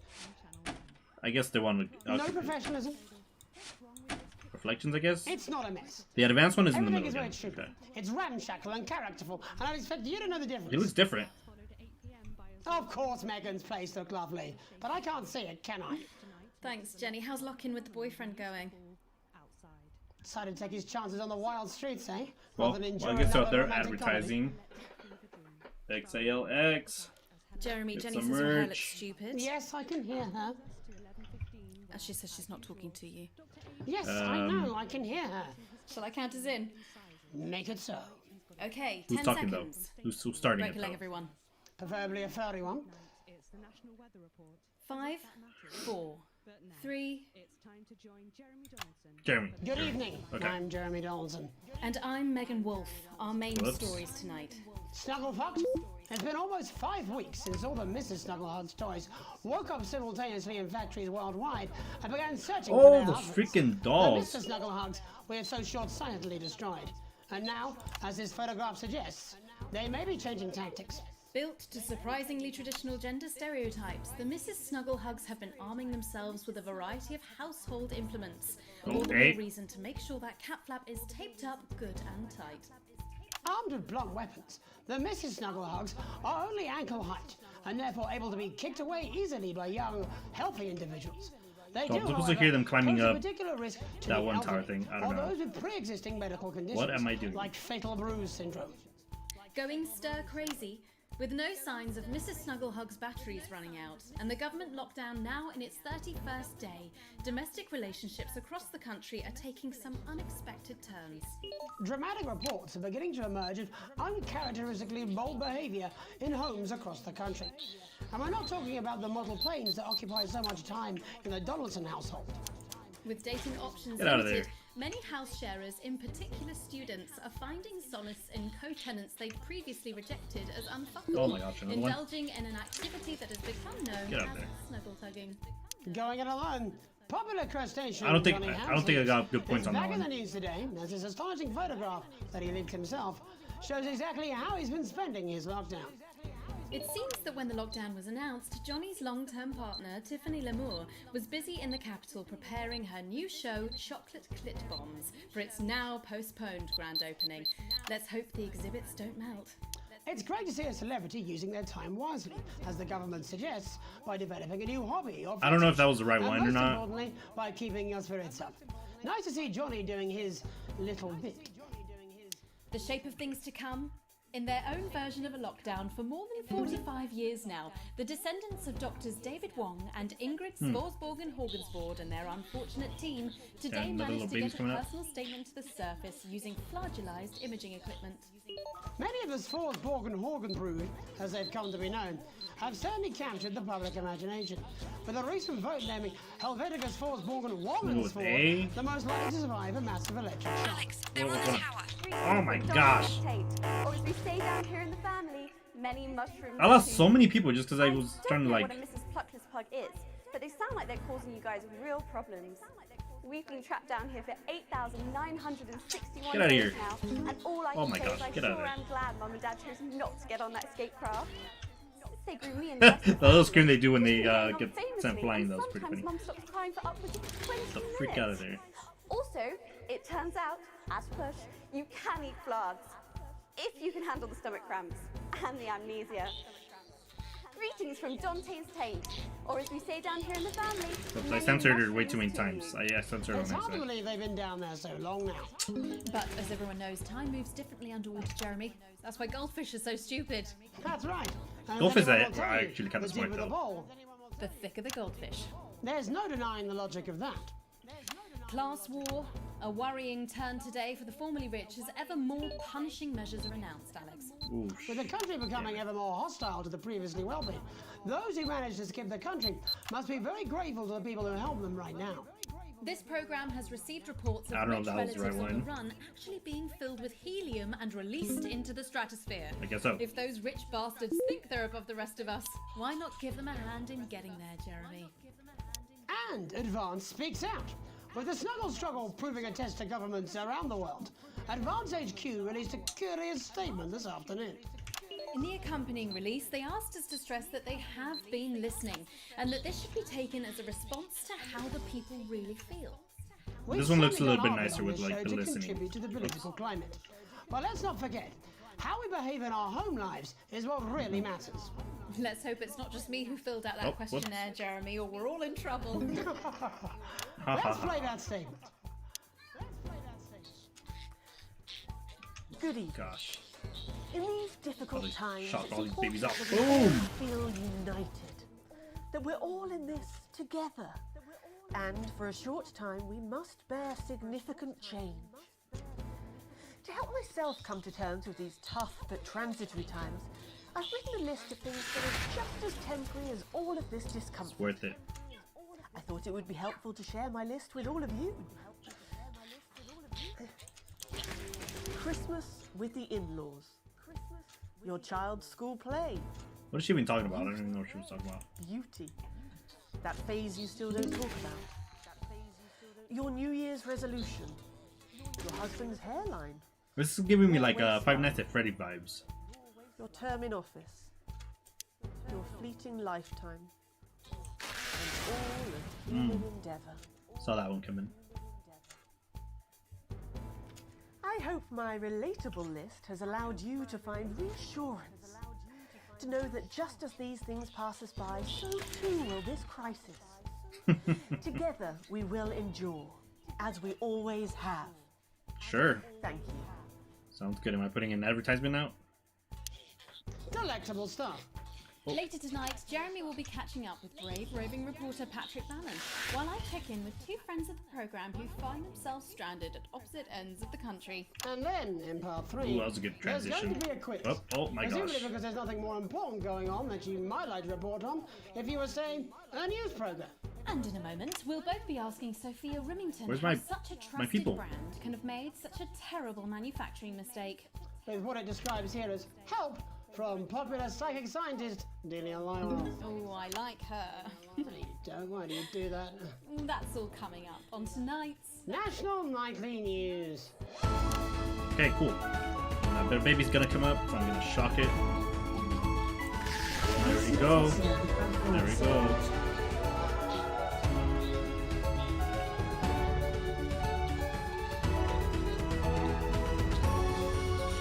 I guess they want to... No professionalism. Reflections, I guess? It's not a mess. The advanced one is in the Everything middle is where it again. should be. It's ramshackle and characterful, and I expect you to know the difference. He looks different. Of course Megan's place looked lovely, but I can't see it, can I? Thanks, Jenny. How's lock-in with the boyfriend going? Decided to take his chances on the wild streets, eh? Well, Rather than enjoy I guess they're out another there romantic advertising. XalmightyllamaX. Jeremy, Get Jenny some says your hair looks merch. stupid. Yes, I can hear her. She says she's not talking to you. Yes, I know, I can hear her. Shall I count us in? Make it so. Okay, Who's 10 talking seconds. though? Who's starting it Recollect though? everyone. Preferably a furry one. 5, 4, 3. Jeremy. Good evening. Okay. I'm Jeremy Donaldson. And I'm Megan Wolf. Our main Whoops. stories tonight. Snugglefucked? It's been almost 5 weeks since all the Mrs. Snugglehug's toys woke up simultaneously in factories worldwide and began searching for Oh, their those husbands. freaking dolls. The Mr. Snugglehugs we have so short-sightedly destroyed. And now, as this photograph suggests, they may be changing tactics. Built to surprisingly traditional gender stereotypes, the Mrs. Snugglehugs have been arming themselves with a variety of household implements. All the Okay. more reason to make sure that cat flap is taped up good and tight. Armed with blunt weapons, the Mrs. Snugglehugs are only ankle height and therefore able to be kicked away easily by young, healthy individuals. They Oh, do, I'm supposed to however, hear them climbing pose a up particular risk to that the one tower elderly thing. I don't or know. those with pre-existing medical conditions. What am I doing? Like fatal bruise syndrome. Going stir crazy, with no signs of Mrs. Snugglehug's batteries running out, and the government lockdown now in its 31st day, domestic relationships across the country are taking some unexpected turns. Dramatic reports are beginning to emerge of uncharacteristically bold behaviour in homes across the country. And we're not talking about the model planes that occupy so much time in the Donaldson household. With dating options Get out of limited, there. many house sharers, in particular students, are finding solace in co-tenants they'd previously rejected as unfuckable, Oh my gosh, another one? indulging in an activity that has become known Get out as there. snuggle tugging. Going it alone. Popular crustacean I don't think Johnny I don't think I got good is points on that back in the one. news today, as his astonishing photograph that he leaked himself shows exactly how he's been spending his lockdown. It seems that when the lockdown was announced, Johnny's long-term partner, Tiffany Lamour, was busy in the capital preparing her new show, Chocolate Clit Bombs, for its now postponed grand opening. Let's hope the exhibits don't melt. It's great to see a celebrity using their time wisely, as the government suggests, by developing a new hobby or I don't know if that was the right and one or most not. importantly, by keeping your spirits up. Nice to see Johnny doing his little bit. The shape of things to come? In their own version of a lockdown for more than 45 years now, the descendants of Doctors David Wong and Ingrid Svorsborgen Horgensvoord and their unfortunate team today another little managed to baby's get a coming up. personal statement to the surface using flagellized imaging equipment. Many of the Svorsborgen Horgenbrud, as they've come to be known, have certainly captured the public imagination, with a recent vote naming Helvetica Svorsborgen Wongensvoord the most likely to survive a massive electric shock. Alex, they're on the tower. Oh my gosh! Or as we stay down here in the family, many mushrooms. I lost so many people just because I was trying to know like. what a Mrs. Pluckless Pug is, but they sound like they're causing you guys real problems. We've been trapped down here for 8,961 Get outta days here. now, and all I Oh can my say gosh, is I get outta sure there. am glad Mum and Dad chose not to get on that escape craft. They grew me and the rest of The little scream they do when they We've been going on get famously, sent flying, and that was pretty sometimes funny. Mum stops crying for upwards of 20 The minutes. freak out of there. Also, it turns out, as push, you can eat flags if you can handle the stomach cramps and the amnesia. Greetings from Dante's Taint, or as we say down here in the family, Oops, I many censored her way mushrooms too many too. times. I censored her on It's my hard to side. believe they've been down there so long now. But as everyone knows, time moves differently underwater, Jeremy. That's why goldfish are so stupid. That's right. And Goldfish anyone are will tell you, actually kinda the smart, deeper the though. bowl, The thicker the goldfish. there's no denying the logic of that. Class war, a worrying turn today for the formerly rich as ever more punishing measures are announced, Alex. Ooh, With the country becoming ever more hostile to the previously wealthy, those who managed to skip the country must be very grateful to the people who help them right now. This program has received reports I of don't know rich if that was the relatives right on the one. run actually being filled with helium and released into the stratosphere. I guess so. If those rich bastards think they're above the rest of us, why not give them a hand in getting there, Jeremy? And Advance speaks out. With the snuggle struggle proving a test to governments around the world, Advance HQ released a curious statement this afternoon. In the accompanying release, they asked us to stress that they have been listening and that this should be taken as a response to how the people really feel. This one looks a certainly little bit done our nicer bit on with this like show the to listening. contribute to the political climate. But let's not forget, how we behave in our home lives is what really matters. Let's hope it's not just me who filled out Oh, that whoops. questionnaire, Jeremy, or we're all in trouble. Let's play that statement. Good evening. Gosh. In these difficult Probably times, shot it's all these important babies off. that we all Boom! feel united, that we're all in this together. And for a short time, we must bear significant change. To help my myself come to terms with these tough but transitory times, I've written a list of things that are just as temporary as all of this discomfort. It's worth it. I thought it would be helpful to share my list with all of you. Christmas with the in-laws. Your child's school play. What is she even talking about? I don't even know what she was talking about. Beauty. That phase you still don't talk about. Your New Year's resolution. Your husband's hairline. This is giving me like Five Nights at Freddy vibes. Your term in office. Your fleeting lifetime. And all of human endeavour. Saw that one coming. I hope my relatable list has allowed you to find reassurance. To know that just as these things pass us by, so too will this crisis. Together we will endure, as we always have. Sure. Thank you. Sounds good. Am I putting an advertisement out? Delectable stuff. Later tonight, Jeremy will be catching up with brave roving reporter Patrick Bannon, while I check in with two friends of the programme who find themselves stranded at opposite ends of the country. And then, in part 3, Ooh, that was a good transition. there's going to be a quiz. Oh my Presumably gosh. because there's nothing more important going on that you might like to report on if you were, say, a news programme. And in a moment, we'll both be asking Sophia Remington Where's how my- such a my trusted people? brand can have made such a terrible manufacturing mistake. With what it describes here as help from popular psychic scientist Delia Lyle. Oh, I like her. You don't, why do you do that? That's all coming up on tonight's National Nightly News. Okay, cool. Their baby's gonna come up, so I'm gonna shock it. There we go. There we go.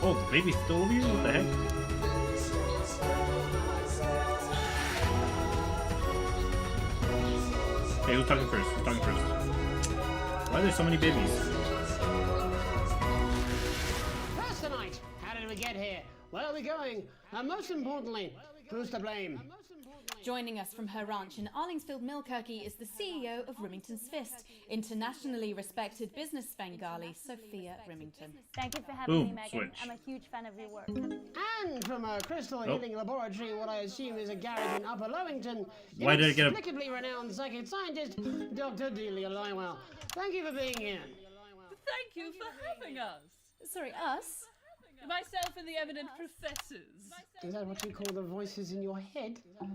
Oh, the baby's still over here? What the heck? Okay, who's talking first? Who's talking first? Why are there so many babies? First tonight, how did we get here? Where are we going? And most importantly, who's to blame? Joining us from her ranch in Arlingsfield, Millkirky is the CEO of Remington's Fist, internationally respected business Bengali, Sophia Remington. Thank you for having me, Megan. I'm a huge fan of your work. And from a crystal healing laboratory, what I assume is a garage in Upper Lowington, Why did I get a... inexplicably renowned psychic scientist, Dr. Delia Lywell. Thank you for being here. Thank you for having us. Sorry, us? Myself and the eminent professors. Is that what you call the voices in your head? We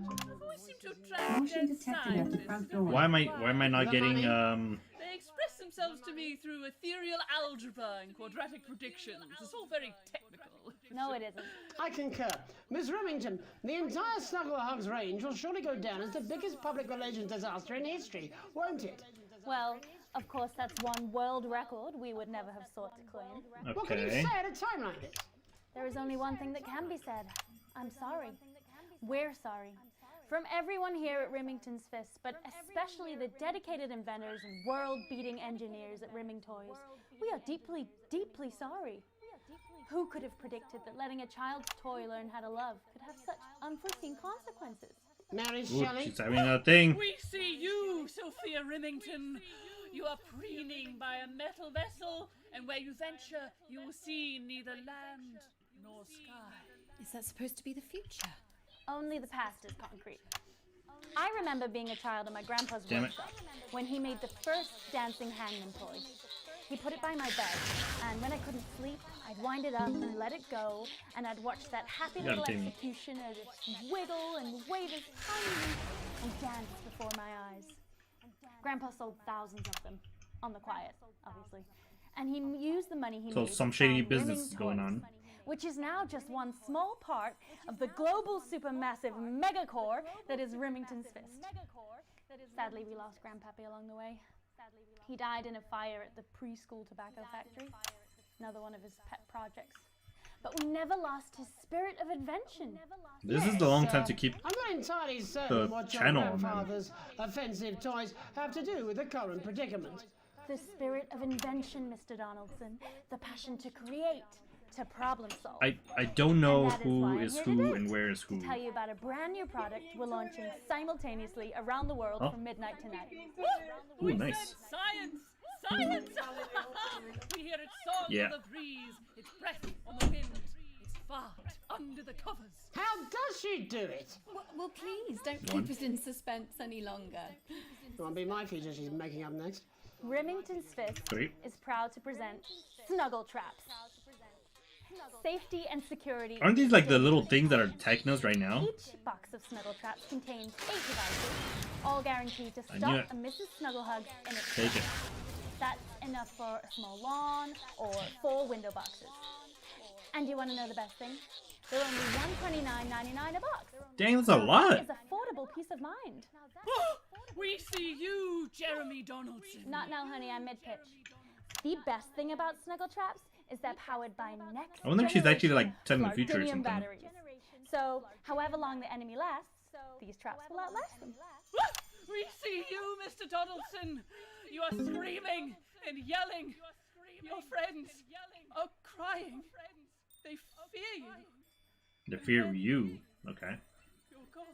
seem to attract dead scientists. Why am I not getting They express themselves to me through ethereal algebra and quadratic predictions. It's all very technical. No, it isn't. I concur. Miss Remington, the entire Snugglehugs range will surely go down as the biggest public relations disaster in history, won't it? Well, of course, that's one world record we would never have sought to claim. Okay. What can you say at a time like this? There is only one thing that can be said. I'm sorry. We're sorry. From everyone here at Remington's Fist, but especially the dedicated inventors and world-beating engineers at Rimming Toys, we are deeply, deeply sorry. Who could have predicted that letting a child's toy learn how to love could have such unforeseen consequences? Mary Ooh, Shelley? she's having a thing. We see you, Sophia Remington. You are preening by a metal vessel, and where you venture, you will see neither land nor sky. Is that supposed to be the future? Only the past is concrete. I remember being a child in my grandpa's Damn it. workshop when he made the first dancing hangman toy. He put it by my bed, and when I couldn't sleep, I'd wind it up and let it go, and I'd watch that happy little execution as it wiggle and wave its tiny and dance before my eyes. Grandpa sold thousands of them, on the quiet, obviously, and he used the money he So made some to shady found business Rimming is going Toys, on. which is now just one small part of the global supermassive megacore that is Remington's Fist. Sadly, we lost Grandpappy along the way. He died in a fire at the preschool tobacco factory, another one of his pet projects. But we never lost his spirit of invention. This is the long time to keep I'm not entirely certain the what your channel, man. grandfather's offensive toys have to do with the current predicament. The spirit of invention, Mr. Donaldson. The passion to create, to problem solve. I don't know And that who why I'm is here who today, and where is who. to tell you about a brand new product we're launching simultaneously around the world Oh. from midnight tonight. Ooh, nice. Science! Science! We hear its song Yeah. in the breeze, its breath under the covers. How does she do it? Well, please, don't keep us in suspense any longer. Won't be my feature she's making up next. Remington's Fist Great. is proud to present snuggle traps. Safety and security. Aren't these like the little things that are attacking us right now? Each box of snuggle traps contains 8 devices, all guaranteed to I stop knew it. a Mrs. Snugglehugs in its Take it. That's enough for a small lawn or 4 window boxes. And you want to know the best thing? They're only $129.99 a box. Dang, that's a lot. It's affordable peace of mind. We see you, Jeremy Donaldson. Not now, honey. I'm mid-pitch. The best thing about snuggle traps is they're powered by next I wonder if she's actually like generation telling the future or Clarkinium something. batteries. So, however long the enemy lasts, these traps will outlast them. We see you, Mr. Donaldson. You are screaming and yelling. Your friends are crying. They fear you. The fear of you. Okay. You're gone.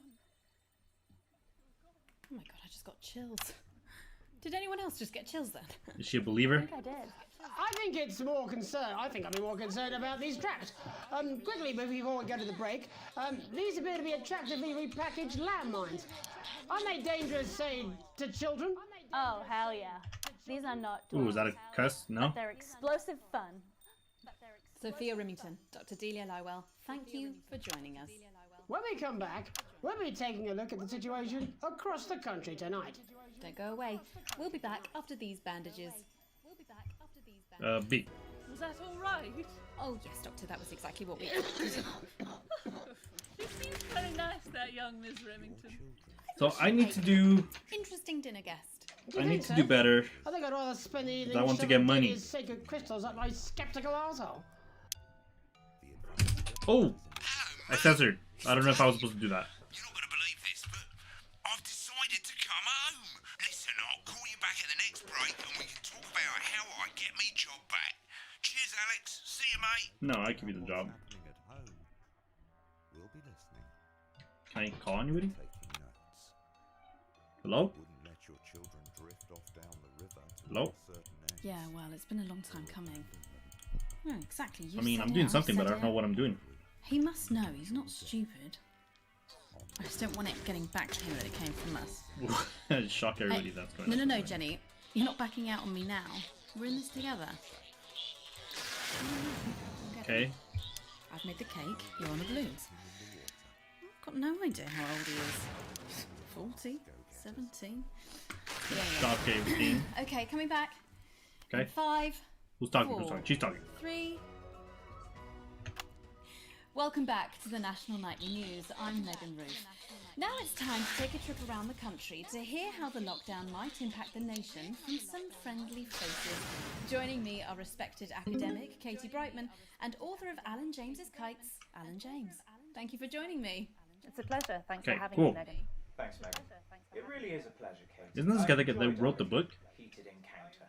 Oh my god, I just got chills. Did anyone else just get chills then? Is she a believer? I think I did. I think it's more concerned. I think I'd be more concerned about these traps. Quickly, before we go to the break, these appear to be attractively repackaged landmines. Are they dangerous, say, to children? Oh, hell yeah. These are not Ooh, is that a cuss? No? but they're explosive fun. Sophia Remington, Dr. Delia Lywell, thank you for joining us. When we come back, we'll be taking a look at the situation across the country tonight. Don't go away. We'll be back after these bandages. B. Was that all right? Oh yes, Doctor, that was exactly what we She seems very nice, that young Miss Remington. So I need to do. Interesting dinner guest. I need to do better. I think I'd rather spend the evening I want to shoving get money. Delia's sacred crystals up my skeptical arsehole. Oh! I censored. I don't know if I was supposed to do that. You're not going to believe this, but I've decided to come home. Listen, I'll call you back at the next break and we can talk about how I get me job back. Cheers, Alex. See you, mate. No, I give you the job. Can I call anybody? Hello? Hello? Yeah, well, it's been a long time coming. No, exactly. You I mean, said I'm it, doing I something, but I said don't know it. what I'm doing. He must know. He's not stupid. I just don't want it getting back to him that it came from us. Shock everybody Hey, that's going no, on. no, Jenny. You're not backing out on me now. We're in this together. Okay. I've made the cake. You're on the balloons. I've got no idea how old he is. 40? 17? Yeah. Stop everything. Okay, coming back. Okay. 5. Who's talking? 4, Who's talking? She's talking. 3. Welcome back to the National Nightly News. I'm Megan Ruth. Now it's time to take a trip around the country to hear how the lockdown might impact the nation from some friendly faces. Joining me are respected academic Katie Brightman and author of Alan James's Kites, Alan James. Thank you for joining me. It's a pleasure. Thanks Okay, for having cool. me, Megan. Thanks, Megan. It really is a pleasure, Kate. Isn't this the guy that wrote the book? Heated encounter.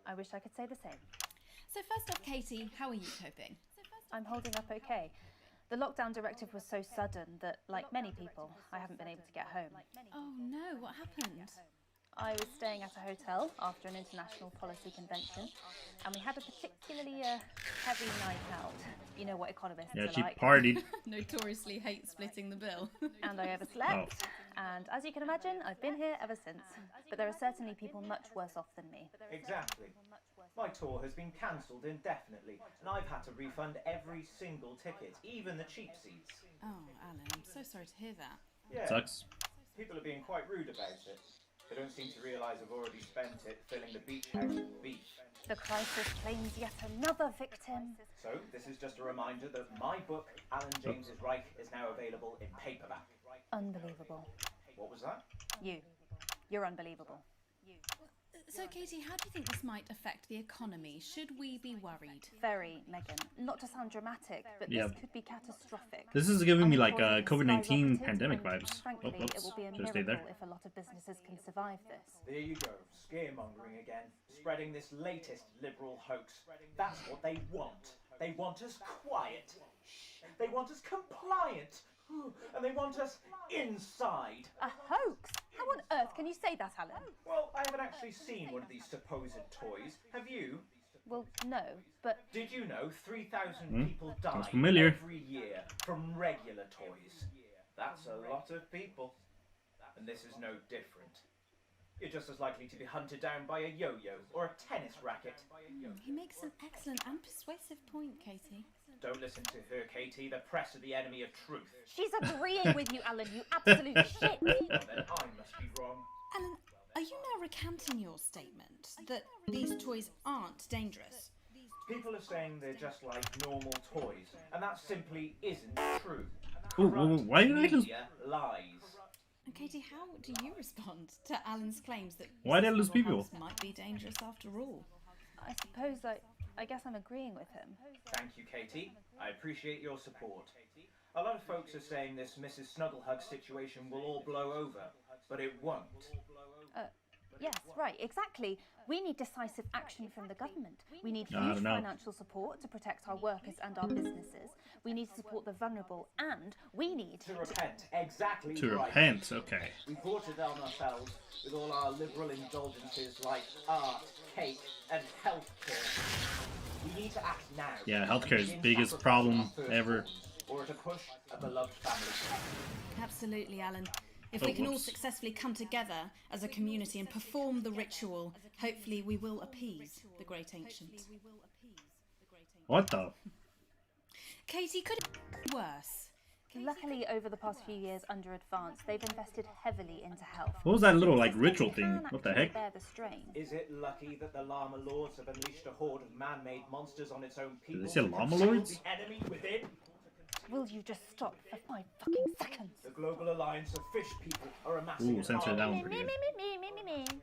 I wish I could say the same. So first off, Katie, how are you coping? I'm holding up okay. The lockdown directive was so sudden that, like many people, I haven't been able to get home. Oh no, what happened? I was staying at a hotel after an international policy convention, and we had a particularly heavy night out. You know what economists Yeah, are she like. partied. Notoriously hate splitting the bill. And I overslept, and as you can imagine, I've been here ever since. But there are certainly people much worse off than me. Exactly. My tour has been cancelled indefinitely, and I've had to refund every single ticket, even the cheap seats. Oh, Alan, I'm so sorry to hear that. Yeah. Sucks. People are being quite rude about it. They don't seem to realise I've already spent it filling the beach house with beef. The crisis claims yet another victim. So, this is just a reminder that my book, Alan James's Reich, is now available in paperback. Unbelievable. What was that? You're unbelievable. So, Katie, how do you think this might affect the economy? Should we be worried? Very, Megan. Not to sound dramatic, but Yeah. this could be catastrophic. This is giving me like Unemployment COVID-19 skyrocketed, pandemic and vibes. Frankly, Oh, oops. it will be a Should have stayed miracle there. if a lot of businesses can survive this. There you go, scaremongering again, spreading this latest liberal hoax. That's what they want. They want us quiet. Shh. They want us compliant. And they want us inside. A hoax? How on earth can you say that, Alan? Well, I haven't actually seen one of these supposed toys. Have you? Well, no, but... Did you know 3,000 people die every year from regular toys? That's a lot of people. And this is no different. You're just as likely to be hunted down by a yo-yo or a tennis racket. He makes an excellent and persuasive point, Katie. Don't listen to her, Katie. The press are the enemy of truth. She's agreeing with you, Alan, you absolute shit. Well, then I must be wrong. Alan, are you now recanting your statement that these toys aren't dangerous? People are saying they're just like normal toys, and that simply isn't true. Ooh, why did I lose? Media lies. And Katie, how do you respond to Alan's claims that why did I lose people? Might be dangerous after all? I suppose I guess I'm agreeing with him. Thank you, Katie. I appreciate your support. A lot of folks are saying this Mrs. Snugglehug situation will all blow over, but it won't. Yes, right, exactly. We need decisive action from the government. We need huge financial support to protect our workers and our businesses. We need to support the vulnerable, and we need to repent. Exactly. To right. repent, okay. We brought it on ourselves with all our liberal indulgences like art, cake, and healthcare. We need to act now. Yeah, healthcare is the biggest problem ever. Or to push a beloved family. Absolutely, Alan. If we can all successfully come together as a community and perform the ritual, hopefully we will appease the great ancient. What the? Katie, could it be worse? Luckily, over the past few years under Advance, they've invested heavily into health. What was that little like ritual thing? What the heck? Bear the strain. Is it lucky that the Llama Lords have unleashed a horde of man-made monsters on its own people? Did they say Llama Lords? The enemy within? Will you just stop for 5 fucking seconds? The Global Alliance of Fish People are amassing Ooh, censor that one pretty good.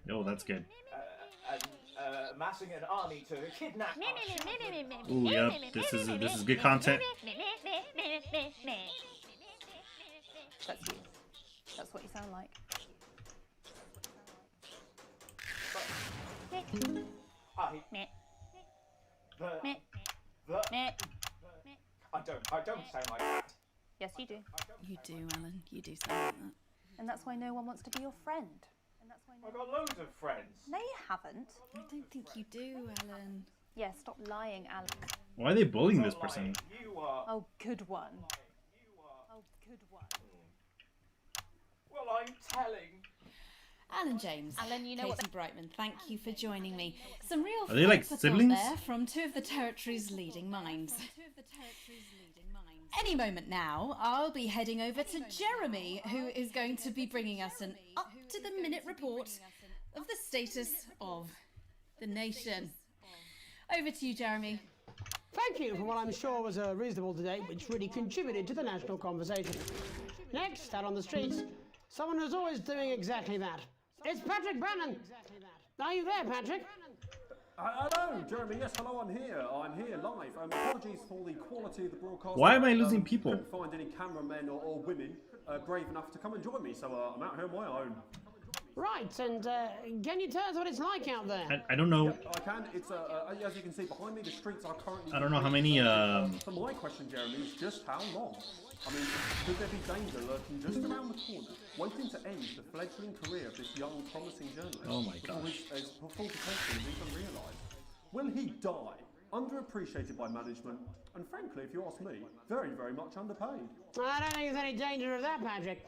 Oh, that's good. Amassing an army to kidnap us. Ooh, yep. This is good content. That's you. That's what you sound like. I don't sound like that. Yes, you do. You do, Alan. You do sound like that. And that's why no one wants to be your friend. I've got loads of friends. No, you haven't. I don't think you do, Alan. Yeah, stop lying, Alex. Why are they bullying this person? You are. Oh, good one. Oh, good one. Well, I'm telling. Alan James, Alan, you know Katie what Brightman, thank you for joining me. Some real Are they like food for thought siblings? there from two of the territory's leading minds. Any moment now, I'll be heading over to Jeremy, who is going to be bringing us an up-to-the-minute report of the status of the nation. Over to you, Jeremy. Thank you for what I'm sure was a reasonable debate which really contributed to the national conversation. Next, out on the streets, someone who's always doing exactly that. It's Patrick Bannon. Are you there, Patrick? Hello, Jeremy. Yes, hello. I'm here live. Apologies for the quality of the broadcast. Why am I losing people? Couldn't find any cameramen or women brave enough to come and join me, so I'm out here on my own. Right, and can you tell us what it's like out there? I don't know. Yeah, I can. It's as you can see behind me, the streets are currently. I don't know how many. So my question, Jeremy, is just how long? I mean, could there be danger lurking just around the corner, waiting to end the fledgling career of this young, promising journalist? Oh my before gosh. his full potential is even realised? Will he die, underappreciated by management, and frankly, if you ask me, very, very much underpaid? I don't think there's any danger of that, Patrick.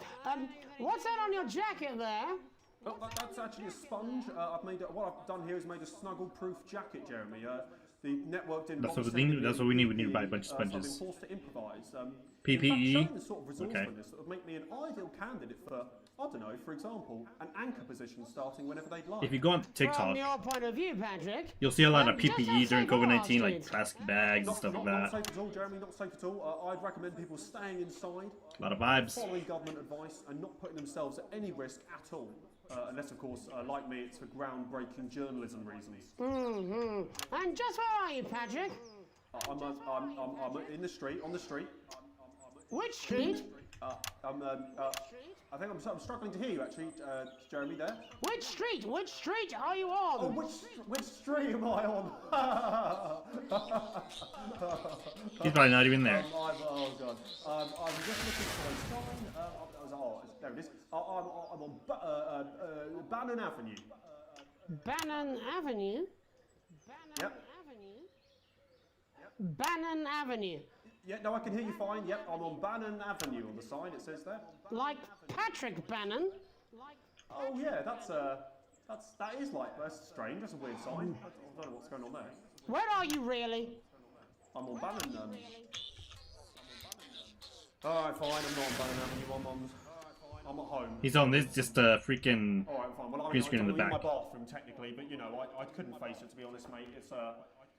What's that on your jacket there? Well, that's actually a sponge. What I've done here is made a snuggle-proof jacket, Jeremy. The network didn't. That's what we need. We need to buy a bunch of So I've been sponges. forced to improvise. PPE? In fact, showing the sort of resourcefulness that would make me an ideal candidate for, I don't know, for example, an anchor position starting whenever they'd like. If you go on TikTok, From your point of view, Patrick, you'll see a lot of just PPE during outside Wall COVID-19, like Street. plastic bags and stuff like Not that. safe at all, Jeremy, not safe at all. I'd recommend people staying inside, A lot of vibes. following government advice, and not putting themselves at any risk at all. Unless, of course, like me, it's for groundbreaking journalism reasons. Mm-hmm. And just where are you, Patrick? I'm in the street, on the street. Which street? I think I'm struggling to hear you, actually, Jeremy, there. Which street? Which street are you on? Oh, which street am I on? He's probably not even there. Oh, God. I'm just looking for a sign. There it is. I'm on Bannon Avenue. Bannon Avenue? Yep. Bannon Avenue. Yeah, no, I can hear you fine. Yep, I'm on Bannon Avenue on the sign, it says there. Like Patrick Bannon? Oh yeah, that is like, that's strange, that's a weird sign. I don't know what's going on there. Where are you really? I'm on Bannon, Alright, fine, I'm not on Bannon Avenue, I'm at home. He's on this, just a freaking Alright, fine. Well, green screen in the back. I'm in my bathroom, technically, but you know, I couldn't face it, to be honest, mate. It's,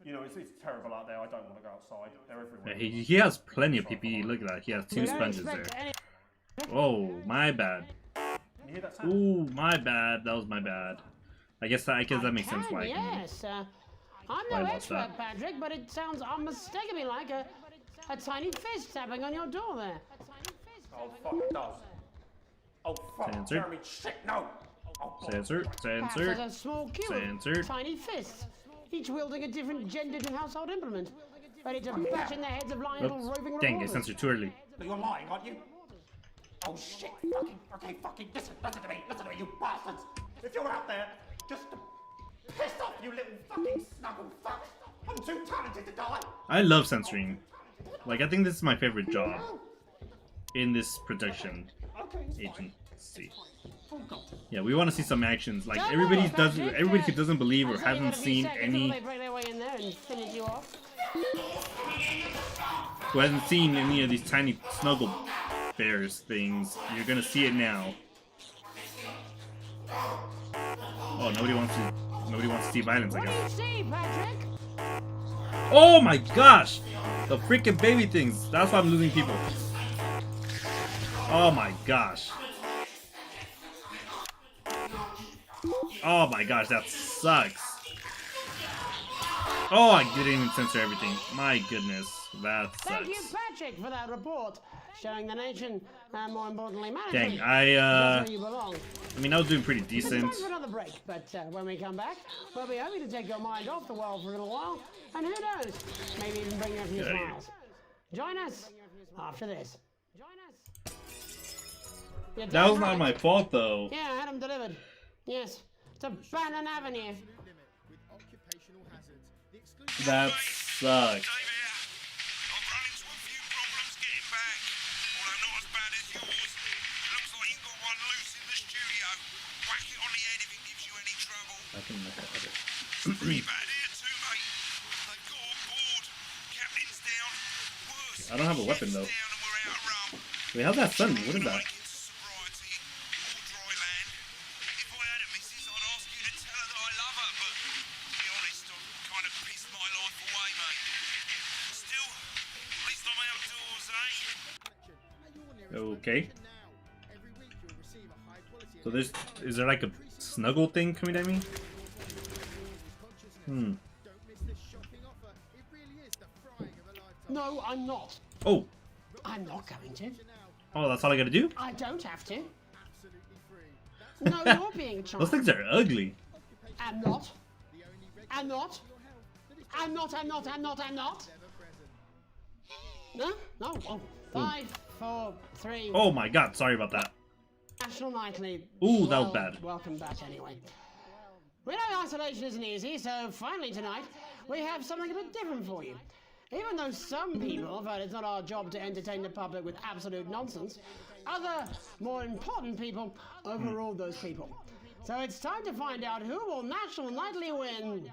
you know, it's terrible out there. I don't want to go outside. They're everywhere. Yeah, he has plenty of PPE. Look at that. He has 2 sponges there. Oh, my bad. You hear that sound? Ooh, my bad. That was my bad. I guess that makes sense why. Yes, I'm no expert, Patrick, but it sounds unmistakably like a tiny fist tapping on your door there. Oh, fuck, it does. Oh, fuck, Censored. Jeremy, shit, no! Oh, Censored, censored, Perhaps a small cube censored. tiny fists, each wielding a different gendered and household implement, ready to bash in the heads of lying little roving Dang, I reporters. censored too early. But you're lying, aren't you? Oh, shit, fucking, listen to me, you bastards! If you're out there, just to piss off, you little fucking snuggle fucks! I'm too talented to die! I love censoring. Like, I think this is my favorite job in this production agency. Yeah, we want to see some actions. Like everybody who doesn't believe or hasn't seen any, who hasn't seen any of these tiny snuggle bears things, you're gonna see it now. Oh, nobody wants to see violence, I guess. Oh my gosh! The freaking baby things. That's why I'm losing people. Oh my gosh. Oh my gosh, that sucks. Oh, I didn't even censor everything. My goodness, that sucks. Thank you, Patrick, for that report showing the nation, and more importantly, management. Dang, I you belong. mean, I was doing pretty decent. It's time for another break, but when we come back, we'll be hoping to take your mind off the world for a little while, and who knows, maybe even bring you a few smiles. Join us after this. That was not my fault, though. Yeah, I had them delivered. Yes, to Bannon Avenue. That sucks. I can make that better. I don't have a weapon though. Wait, how's that sun? What is that? Okay. So is there like a snuggle thing coming at me? No, I'm not. Oh. I'm not going to. Oh, that's all I gotta do? I don't have to. No, you're being a child. Those things are ugly. I'm not. I'm not. I'm not. I'm not. I'm not. I'm not. No? No. Oh. 5, 4, 3. Oh my god, sorry about that. National Nightly. Ooh, that was bad. Welcome back anyway. We know isolation isn't easy, so finally tonight we have something a bit different for you. Even though some people felt it's not our job to entertain the public with absolute nonsense, other, more important people overruled those people. So it's time to find out who will National Nightly win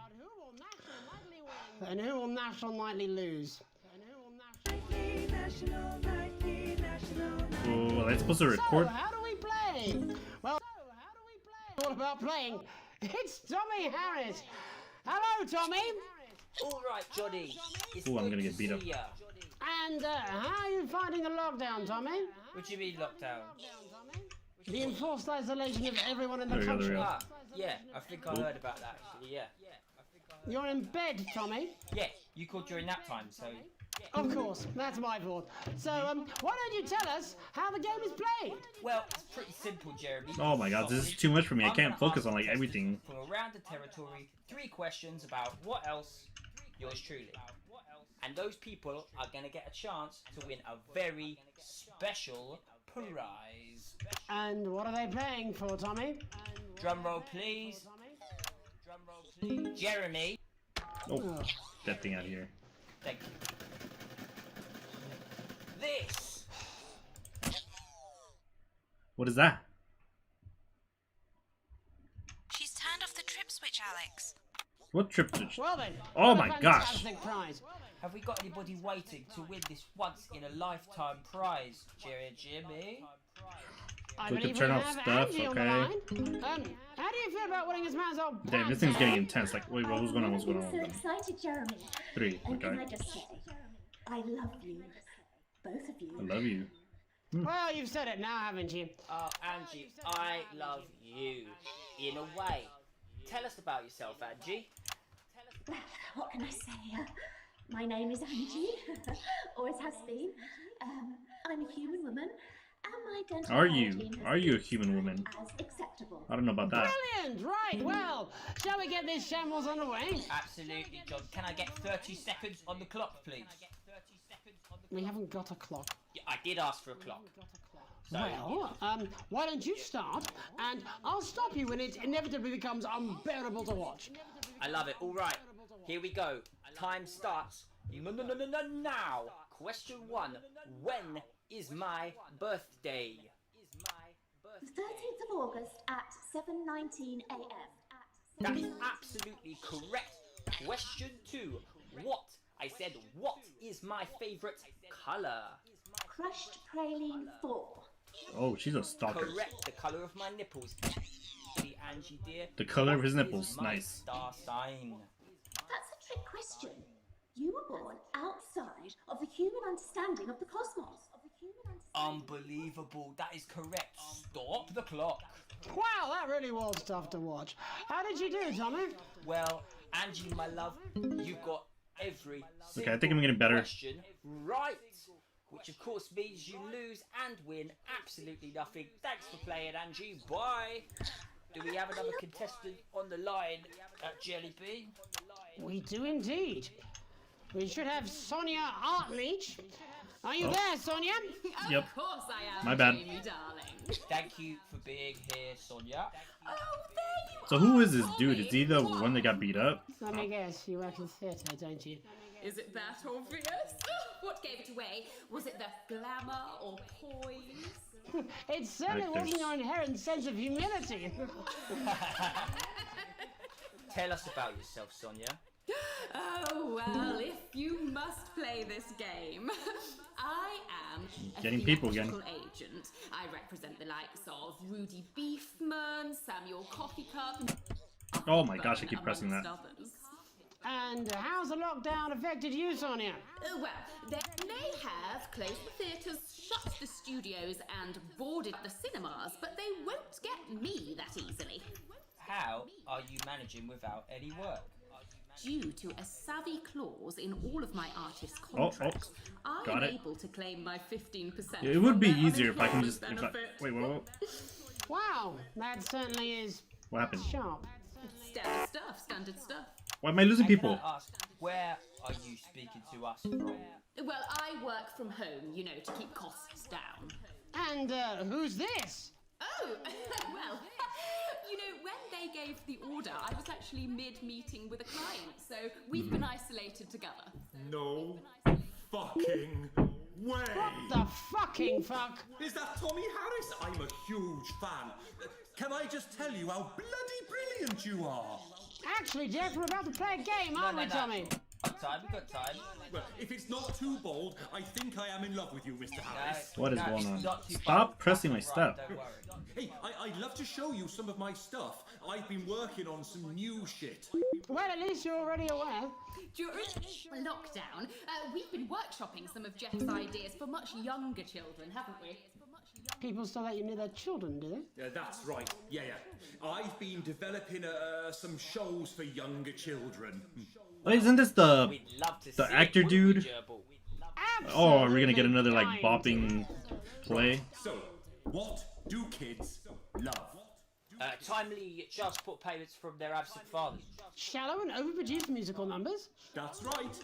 and who will National Nightly lose. Oh, are they supposed to record? So, how do we play? Well, it's all about playing. It's Tommy Harris. Hello, Tommy. All right, Johnny. Ooh, I'm gonna get beat up. And how are you finding the lockdown, Tommy? What do you mean lockdown? The enforced isolation of everyone in the There country. Yeah, I think I heard about that actually. Yeah. You're in bed, Tommy. Yeah, you called during nap time, so. Of course, that's my fault. So, why don't you tell us how the game is played? Well, it's pretty simple, Jeremy. Oh my god, this is too much for me. I can't focus on like everything. From around the territory, 3 questions about what else, yours truly. And those people are going to get a chance to win a very special prize. And what are they playing for, Tommy? Drum roll, please. Drum roll, please. Jeremy. Oh, that thing out here. Thank you. This. What is that? She's turned off the trip switch, Alex. What trip switch? Well then. Oh what a my gosh. fantastic prize. Have we got anybody waiting to win this once-in-a-lifetime prize, Jerry Jimmy? I We could believe turn we off have stuff, Angie on the okay. line. How do you feel about winning this man's old Damn, this thing's getting intense. Like, wait, what was going on? What's going I'm on? so excited, Jeremy. 3, And can okay. I just say, I love you. Both of you. I love you. Well, you've said it now, haven't you? Oh, Angie, I love you. In a way. Tell us about yourself, Angie. What can I say? My name is Angie. Always has been. I'm a human woman. And my dental Are hygiene you? has Are you a been human woman? as acceptable. I don't know about that. Brilliant! Right, well, shall we get this shambles underway? Absolutely, John. Can I get 30 seconds on the clock, please? We haven't got a clock. Yeah, I did ask for a clock. Well, why don't you start, and I'll stop you when it inevitably becomes unbearable to watch. I love it. All right, here we go. Time starts now. Question 1. When is my birthday? The 13th of August at 7:19 a.m. That is absolutely correct. Question 2. What? I said, what is my favorite color? Crushed praline 4. Oh, she's a stalker. Correct. The color of my nipples. Angie, dear. The color of his What nipples. is my Nice. Star sign. That's a trick question. You were born outside of the human understanding of the cosmos. Unbelievable. That is correct. Stop the clock. Wow, that really was tough to watch. How did you do, Tommy? Well, Angie, my love, you've got every Okay, I think I'm getting better. question right. Which of course means you lose and win absolutely nothing. Thanks for playing, Angie. Bye. Do we have another contestant on the line at Jelly Bean? We do indeed. We should have Sonia Artleach. Are you there, Sonia? Yep. Of course I am, My bad. Jamie, darling. Thank you for being here, Sonia. Oh, there you So who is this dude? Is he the one that got beat up? Let me guess, you work in theatre, don't you? Is it that obvious? What gave it away? Was it the glamour or poise? It certainly Actors. wasn't your inherent sense of humility. Tell us about yourself, Sonia. Oh, well, if you must play this game. I am a Getting people again. theatrical agent. I represent the likes of Rudy Beefman, Samuel Coffee Cup. Oh my gosh, I keep pressing that. amongst others. And how's the lockdown affected you, Sonia? Well, they may have closed the theatres, shut the studios, and boarded the cinemas, but they won't get me that easily. How are you managing without any work? Due to a savvy clause in all of my artist Oh, contracts, got I'm it. able to claim my 15%. It would be from their easier if I can just. unemployment If I, benefit. wait, whoa. Wow, that certainly is What happened? sharp. Standard stuff. Why am I losing And people? Can I ask, where are you speaking to us from? Well, I work from home, you know, to keep costs down. And who's this? Oh, well, you know, when they gave the order, I was actually mid-meeting with a client, so we've been isolated together. No fucking way! What the fucking fuck? Is that Tommy Harris? I'm a huge fan. Can I just tell you how bloody brilliant you are? Actually, Jeff, we're about to play a game, aren't we, Tommy? Got time, we've got time. Well, if it's not too bold, I think I am in love with you, Mr. Harris. What is going on? Stop pressing my stuff. Hey, I'd love to show you some of my stuff. I've been working on some new shit. Well, at least you're already aware. During lockdown, we've been workshopping some of Jeff's ideas for much younger children, haven't we? People still let you near their children, do they? Yeah, that's right. Yeah. I've been developing some shows for younger children. Oh, isn't this the We'd love to see it, actor wouldn't we, dude? Gerbil? Oh, are we gonna get another like bopping play? So, what do kids love? Timely child support payments from their absent fathers. Shallow and overproduced musical numbers? That's right.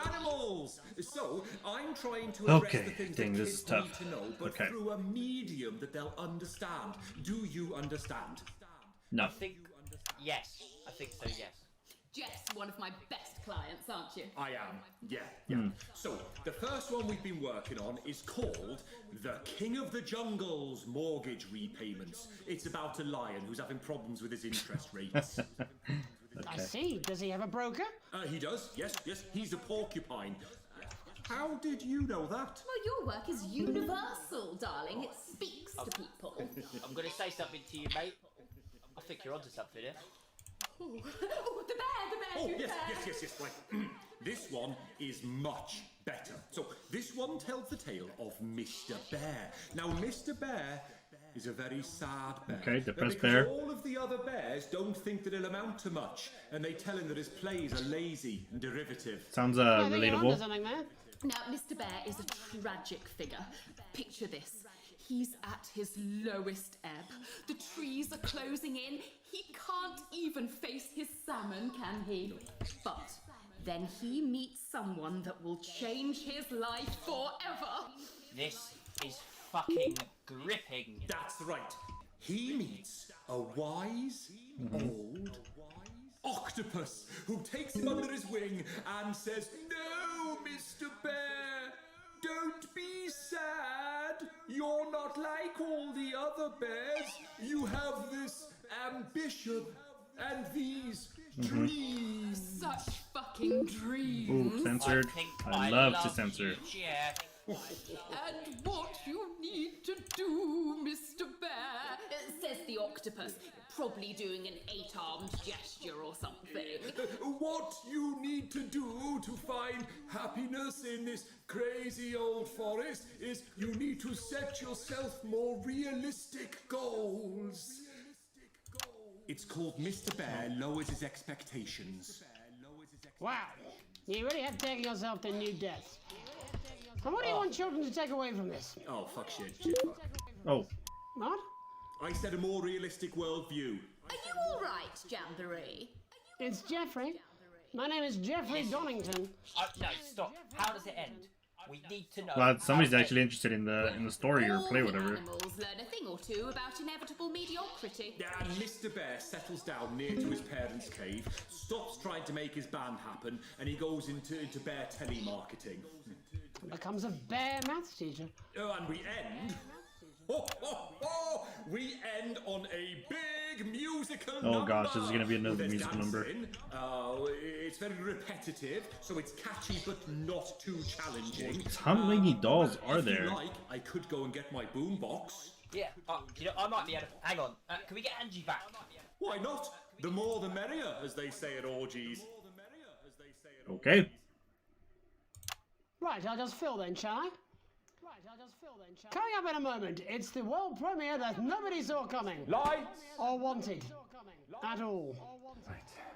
Animals! So, I'm trying to address Okay, the things dang, that this kids is tough. need to know, but Okay. through a medium that they'll understand. Do you understand? No. I think, yes. I think so, yes. Jeff's one of my best clients, aren't you? I am, yeah. So, the first one we've been working on is called The King of the Jungle's Mortgage Repayments. It's about a lion who's having problems with his interest rates. I see. Does he have a broker? He does, yes. He's a porcupine. How did you know that? Well, your work is universal, darling. It speaks to people. I'm going to say something to you, mate. I think you're onto something here. Oh, the bear, Oh, you yes, bear. yes. Right. This one is much better. So, this one tells the tale of Mr. Bear. Now, Mr. Bear is a very sad bear. Okay, depressed because bear. all of the other bears don't think that he'll amount to much, and they tell him that his plays are lazy and derivative. Sounds I think you're onto relatable. something there. Now, Mr. Bear is a tragic figure. Picture this. He's at his lowest ebb. The trees are closing in. He can't even face his salmon, can he? But then he meets someone that will change his life forever. This is fucking gripping. That's right. He meets a wise, old octopus who takes him under his wing and says, "No, Mr. Bear, don't be sad. You're not like all the other bears. You have this ambition and these dreams." Such fucking dreams. Ooh, censored. I love to censor. And what you need to do, Mr. Bear, says the octopus, probably doing an 8-armed gesture or something. What you need to do to find happiness in this crazy old forest is you need to set yourself more realistic goals. It's called Mr. Bear Lowers His Expectations. Wow, you really have taken yourself to new depths. And what do you want children to take away from this? Oh, fuck shit, fuck. Oh. What? I said a more realistic worldview. Are you all right, Jamboree? It's Jeffrey. My name is Jeffrey Donington. No, stop. How does it end? We need to know. Well, somebody's actually interested in the story or play, All whatever. animals learn a thing or two about inevitable mediocrity. And Mr. Bear settles down near to his parents' cave, stops trying to make his band happen, and he goes into bear telemarketing. Becomes a bear maths teacher. Oh, and we end. We end on a big musical number. Oh gosh, this is gonna be another There's musical number. dancing. It's very repetitive, so it's catchy but not too challenging. How many dolls are If there? you like, I could go and get my boombox. Yeah, you know, I might be able to... Hang on, can we get Angie back? Why not? The more the merrier, as they say at orgies. Okay. Right, I'll just fill then, shall I? Coming up in a moment, it's the world premiere that nobody saw coming. Lights! Or wanted. At all.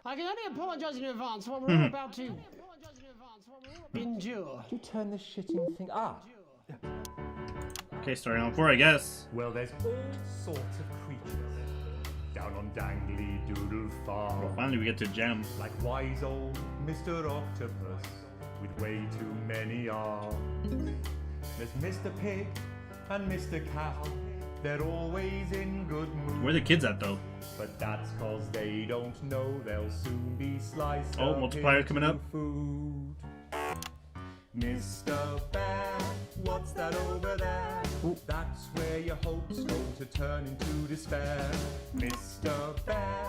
I can only apologise in advance for what we're all about to endure. You turn this shitting thing up. Okay, starting on 4, I guess. Well, there's all sorts of creatures down on Dangly Doodle Farm. Well, finally we get to jam. Like wise old Mr. Octopus with way too many arms. There's Mr. Pig and Mr. Cow. They're always in good mood. Where are the kids at, though? But that's cause they don't know they'll soon be sliced Oh, up multiplier into coming up. Food. Mr. Bear, what's that over there? Ooh. That's where your hopes go to turn into despair. Mr. Bear,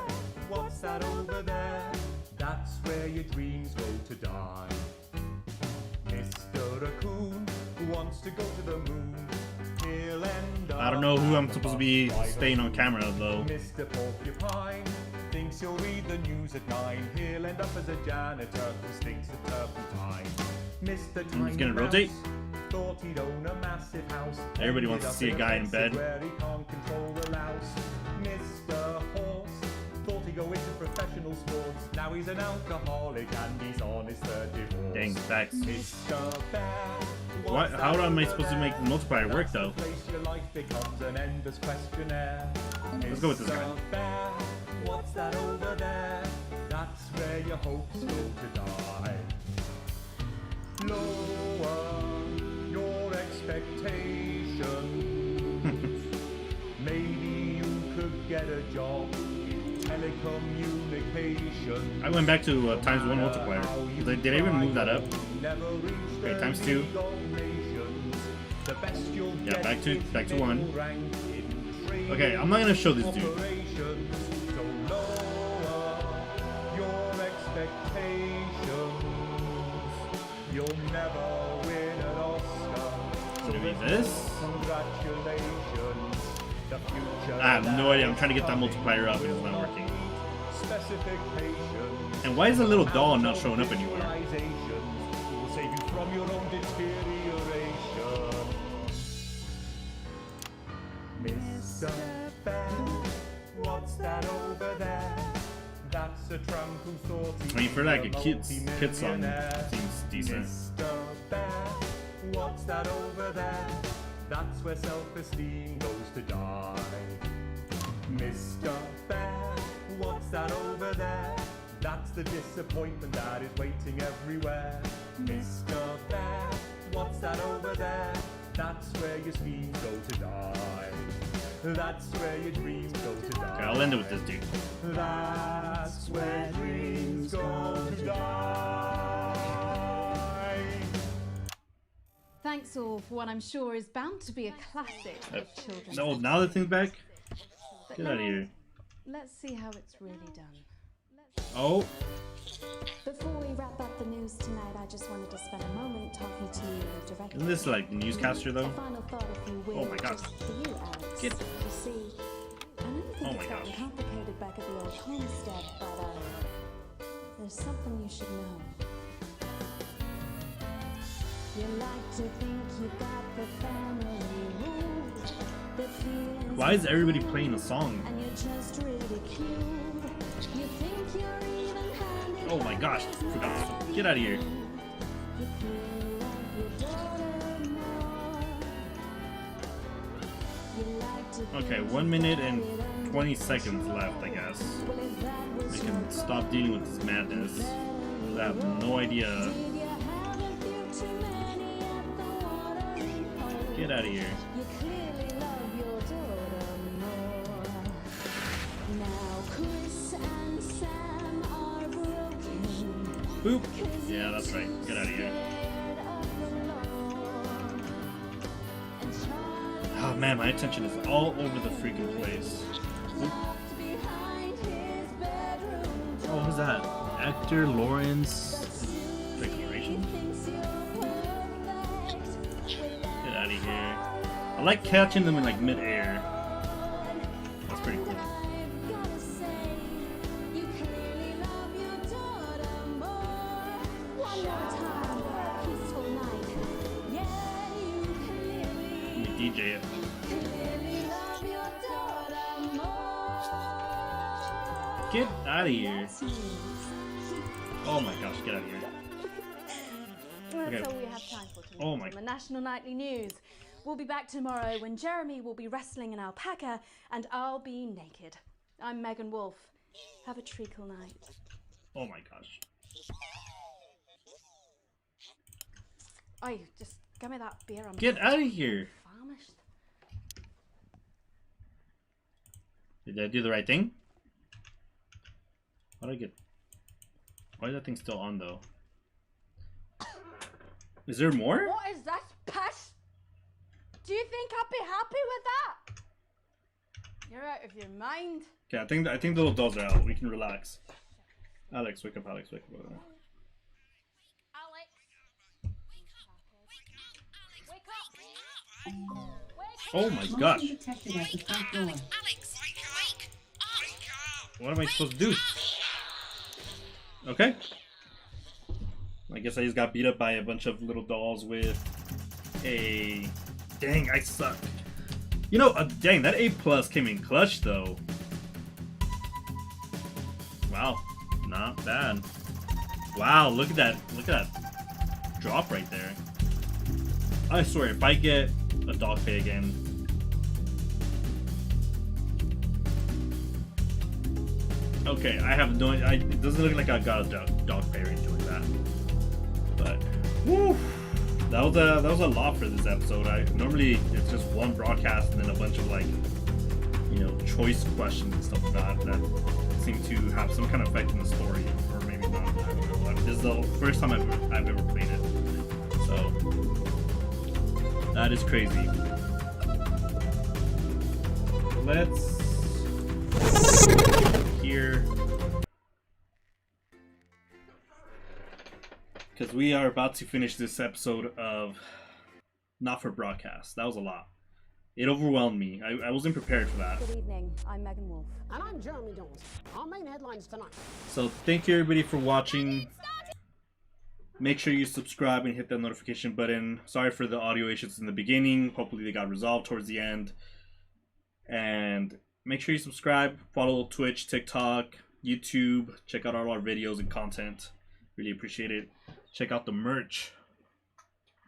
what's that over there? That's where your dreams go to die. Mr. Raccoon wants to go to the moon. He'll end up I don't know who I'm supposed to be staying on camera, though. Mr. Porcupine thinks he'll read the news at 9. He'll end up as a janitor who stinks of turpentine. Mr. Tiny He's gonna Mouse rotate. thought he'd own a massive house. Everybody Ended wants to up see a in guy in fence bed. where he can't control the louse. Mr. Horse thought he'd go into professional sports. Now he's an alcoholic and he's on his third divorce. Dang, facts. Mr. Bear, What? How am I supposed to make the multiplier work, though? place your life becomes an endless questionnaire. Let's go with this guy. Mr. Bear, what's that over there? That's where your hopes go to die. Lower your expectations. Maybe you could get a job in telecommunications. I went back to ×1 multiplier. Did I even move that up? Okay, ×2. Yeah, back to 1. Okay, I'm not gonna show this dude. You'll never win an Oscar. So do this. Congratulations. The future I have no idea. I'm trying to get that multiplier up and it's not working. Specifications. And why is the little doll not showing up anywhere? Will save you from your own deterioration. Mr. Bear, what's that over there? That's a tramp who thought he I mean, for like a kid's song, it seems decent. Mr. Bear, what's that over there? That's where self-esteem goes to die. Mr. Bear, what's that over there? That's the disappointment that is waiting everywhere. Mr. Bear, what's that over there? That's where your schemes go to die. That's where your dreams go to die. Okay, I'll end it with this dude. That's where dreams go to die. Thanks all for what I'm sure is bound to be a classic of children's. No, now the thing's back? But Get out of here. Let's see how it's really done. Oh. Before we wrap up the news tonight, I just wanted to spend a moment talking to you directly. Isn't this like newscaster though? A final thought, if you will, Oh my god. just for you, Alex. Get. You see, I know you think Oh it's my gotten gosh. complicated back at the old homestead, but there's something you should know. You like to think you got the family rules, the feelings. Why is everybody playing a song? And you're just ridiculed. You think you're even handed. Oh my gosh, forgot this one. Get out of here. Okay, 1 minute and 20 seconds left, I guess. I can stop dealing with this madness. I have no idea. Get out of here. Boop. Yeah, that's right. Get out of here. Oh man, my attention is all over the freaking place. Oop. Oh, what was that? Actor Lawrence Declaration? Get out of here. I like catching them in like mid-air. That's pretty cool. DJ it. Get out of here. Oh my gosh, get out of here. That's all we have time for tonight. Oh my. On the National Nightly News. We'll be back tomorrow when Jeremy will be wrestling an alpaca and I'll be naked. I'm Megan Wolf. Have a treacle night. Oh my gosh. Oh, just give me that beer. I'm Get out of here. famished. Did I do the right thing? How do I get... Why is that thing still on though? Is there more? What is this piss? Do you think I'd be happy with that? You're out of your mind. Okay, I think the little dolls are out. We can relax. Alex, wake up, Alex, wake up. Oh my gosh. What am I supposed to do? Okay. I guess I just got beat up by a bunch of little dolls with a... Dang, I suck. You know, dang, that A+ came in clutch though. Wow, not bad. Wow, look at that drop right there. I swear, if I get a dog pay again, okay, I have no idea. It doesn't look like I got a dog pay or anything like that. But woo, that was a lot for this episode. Normally it's just one broadcast and then a bunch of like, you know, choice questions and stuff like that. seem to have some kind of effect in the story, or maybe not. I don't know. This is the first time I've ever played it, so that is crazy. Let's here, because we are about to finish this episode of Not for Broadcast. That was a lot. It overwhelmed me. I wasn't prepared for that. Good evening. I'm Megan Wolf. And I'm Jeremy Dawes. Our main headlines tonight. So thank you everybody for watching. Make sure you subscribe and hit that notification button. Sorry for the audio issues in the beginning. Hopefully they got resolved towards the end. And make sure you subscribe. Follow Twitch, TikTok, YouTube. Check out all our videos and content. Really appreciate it. Check out the merch.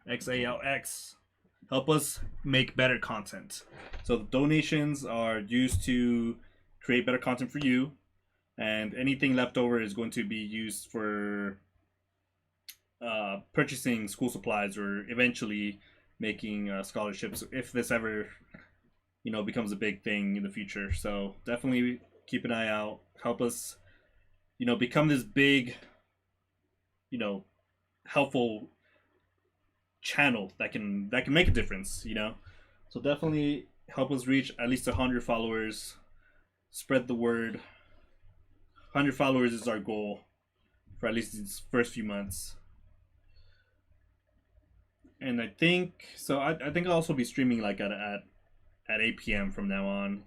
XalmightyllamaX. Help us make better content. So the donations are used to create better content for you, and anything left over is going to be used for purchasing school supplies, or eventually making scholarships if this ever, you know, becomes a big thing in the future. So definitely keep an eye out. Help us, you know, become this big, you know, helpful channel that can make a difference, you know. So definitely help us reach at least 100 followers. Spread the word. 100 followers is our goal for at least these first few months. And I think so. I think I'll also be streaming like at 8 p.m. from now on.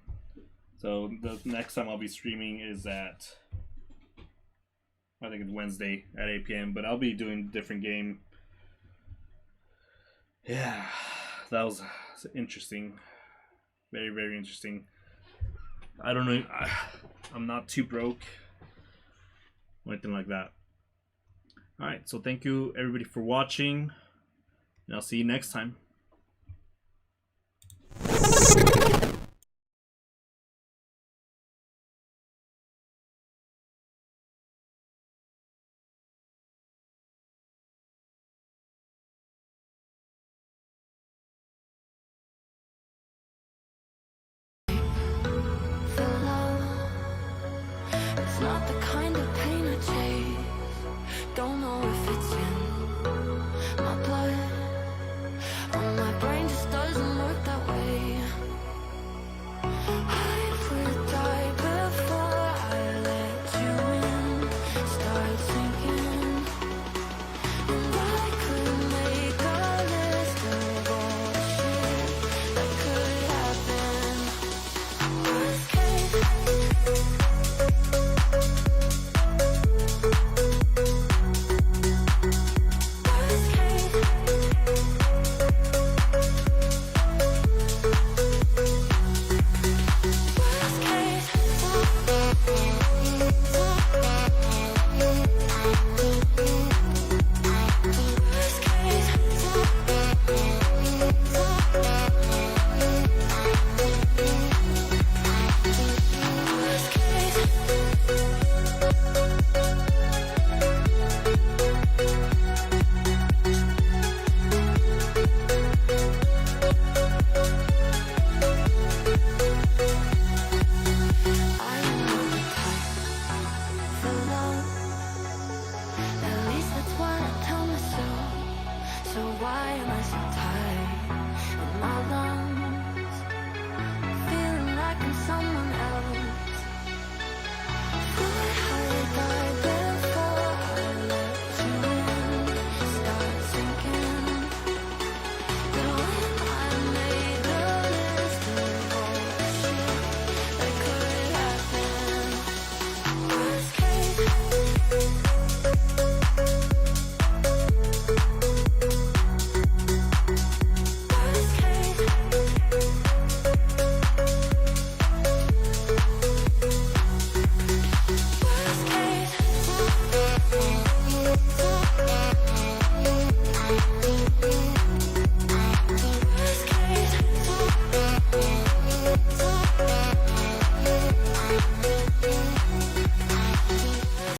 So the next time I'll be streaming is at, I think it's Wednesday at 8 p.m. But I'll be doing a different game. Yeah, that was interesting. Very, very interesting. I don't know. I'm not too broke or anything like that. Alright, so thank you everybody for watching. And I'll see you next time.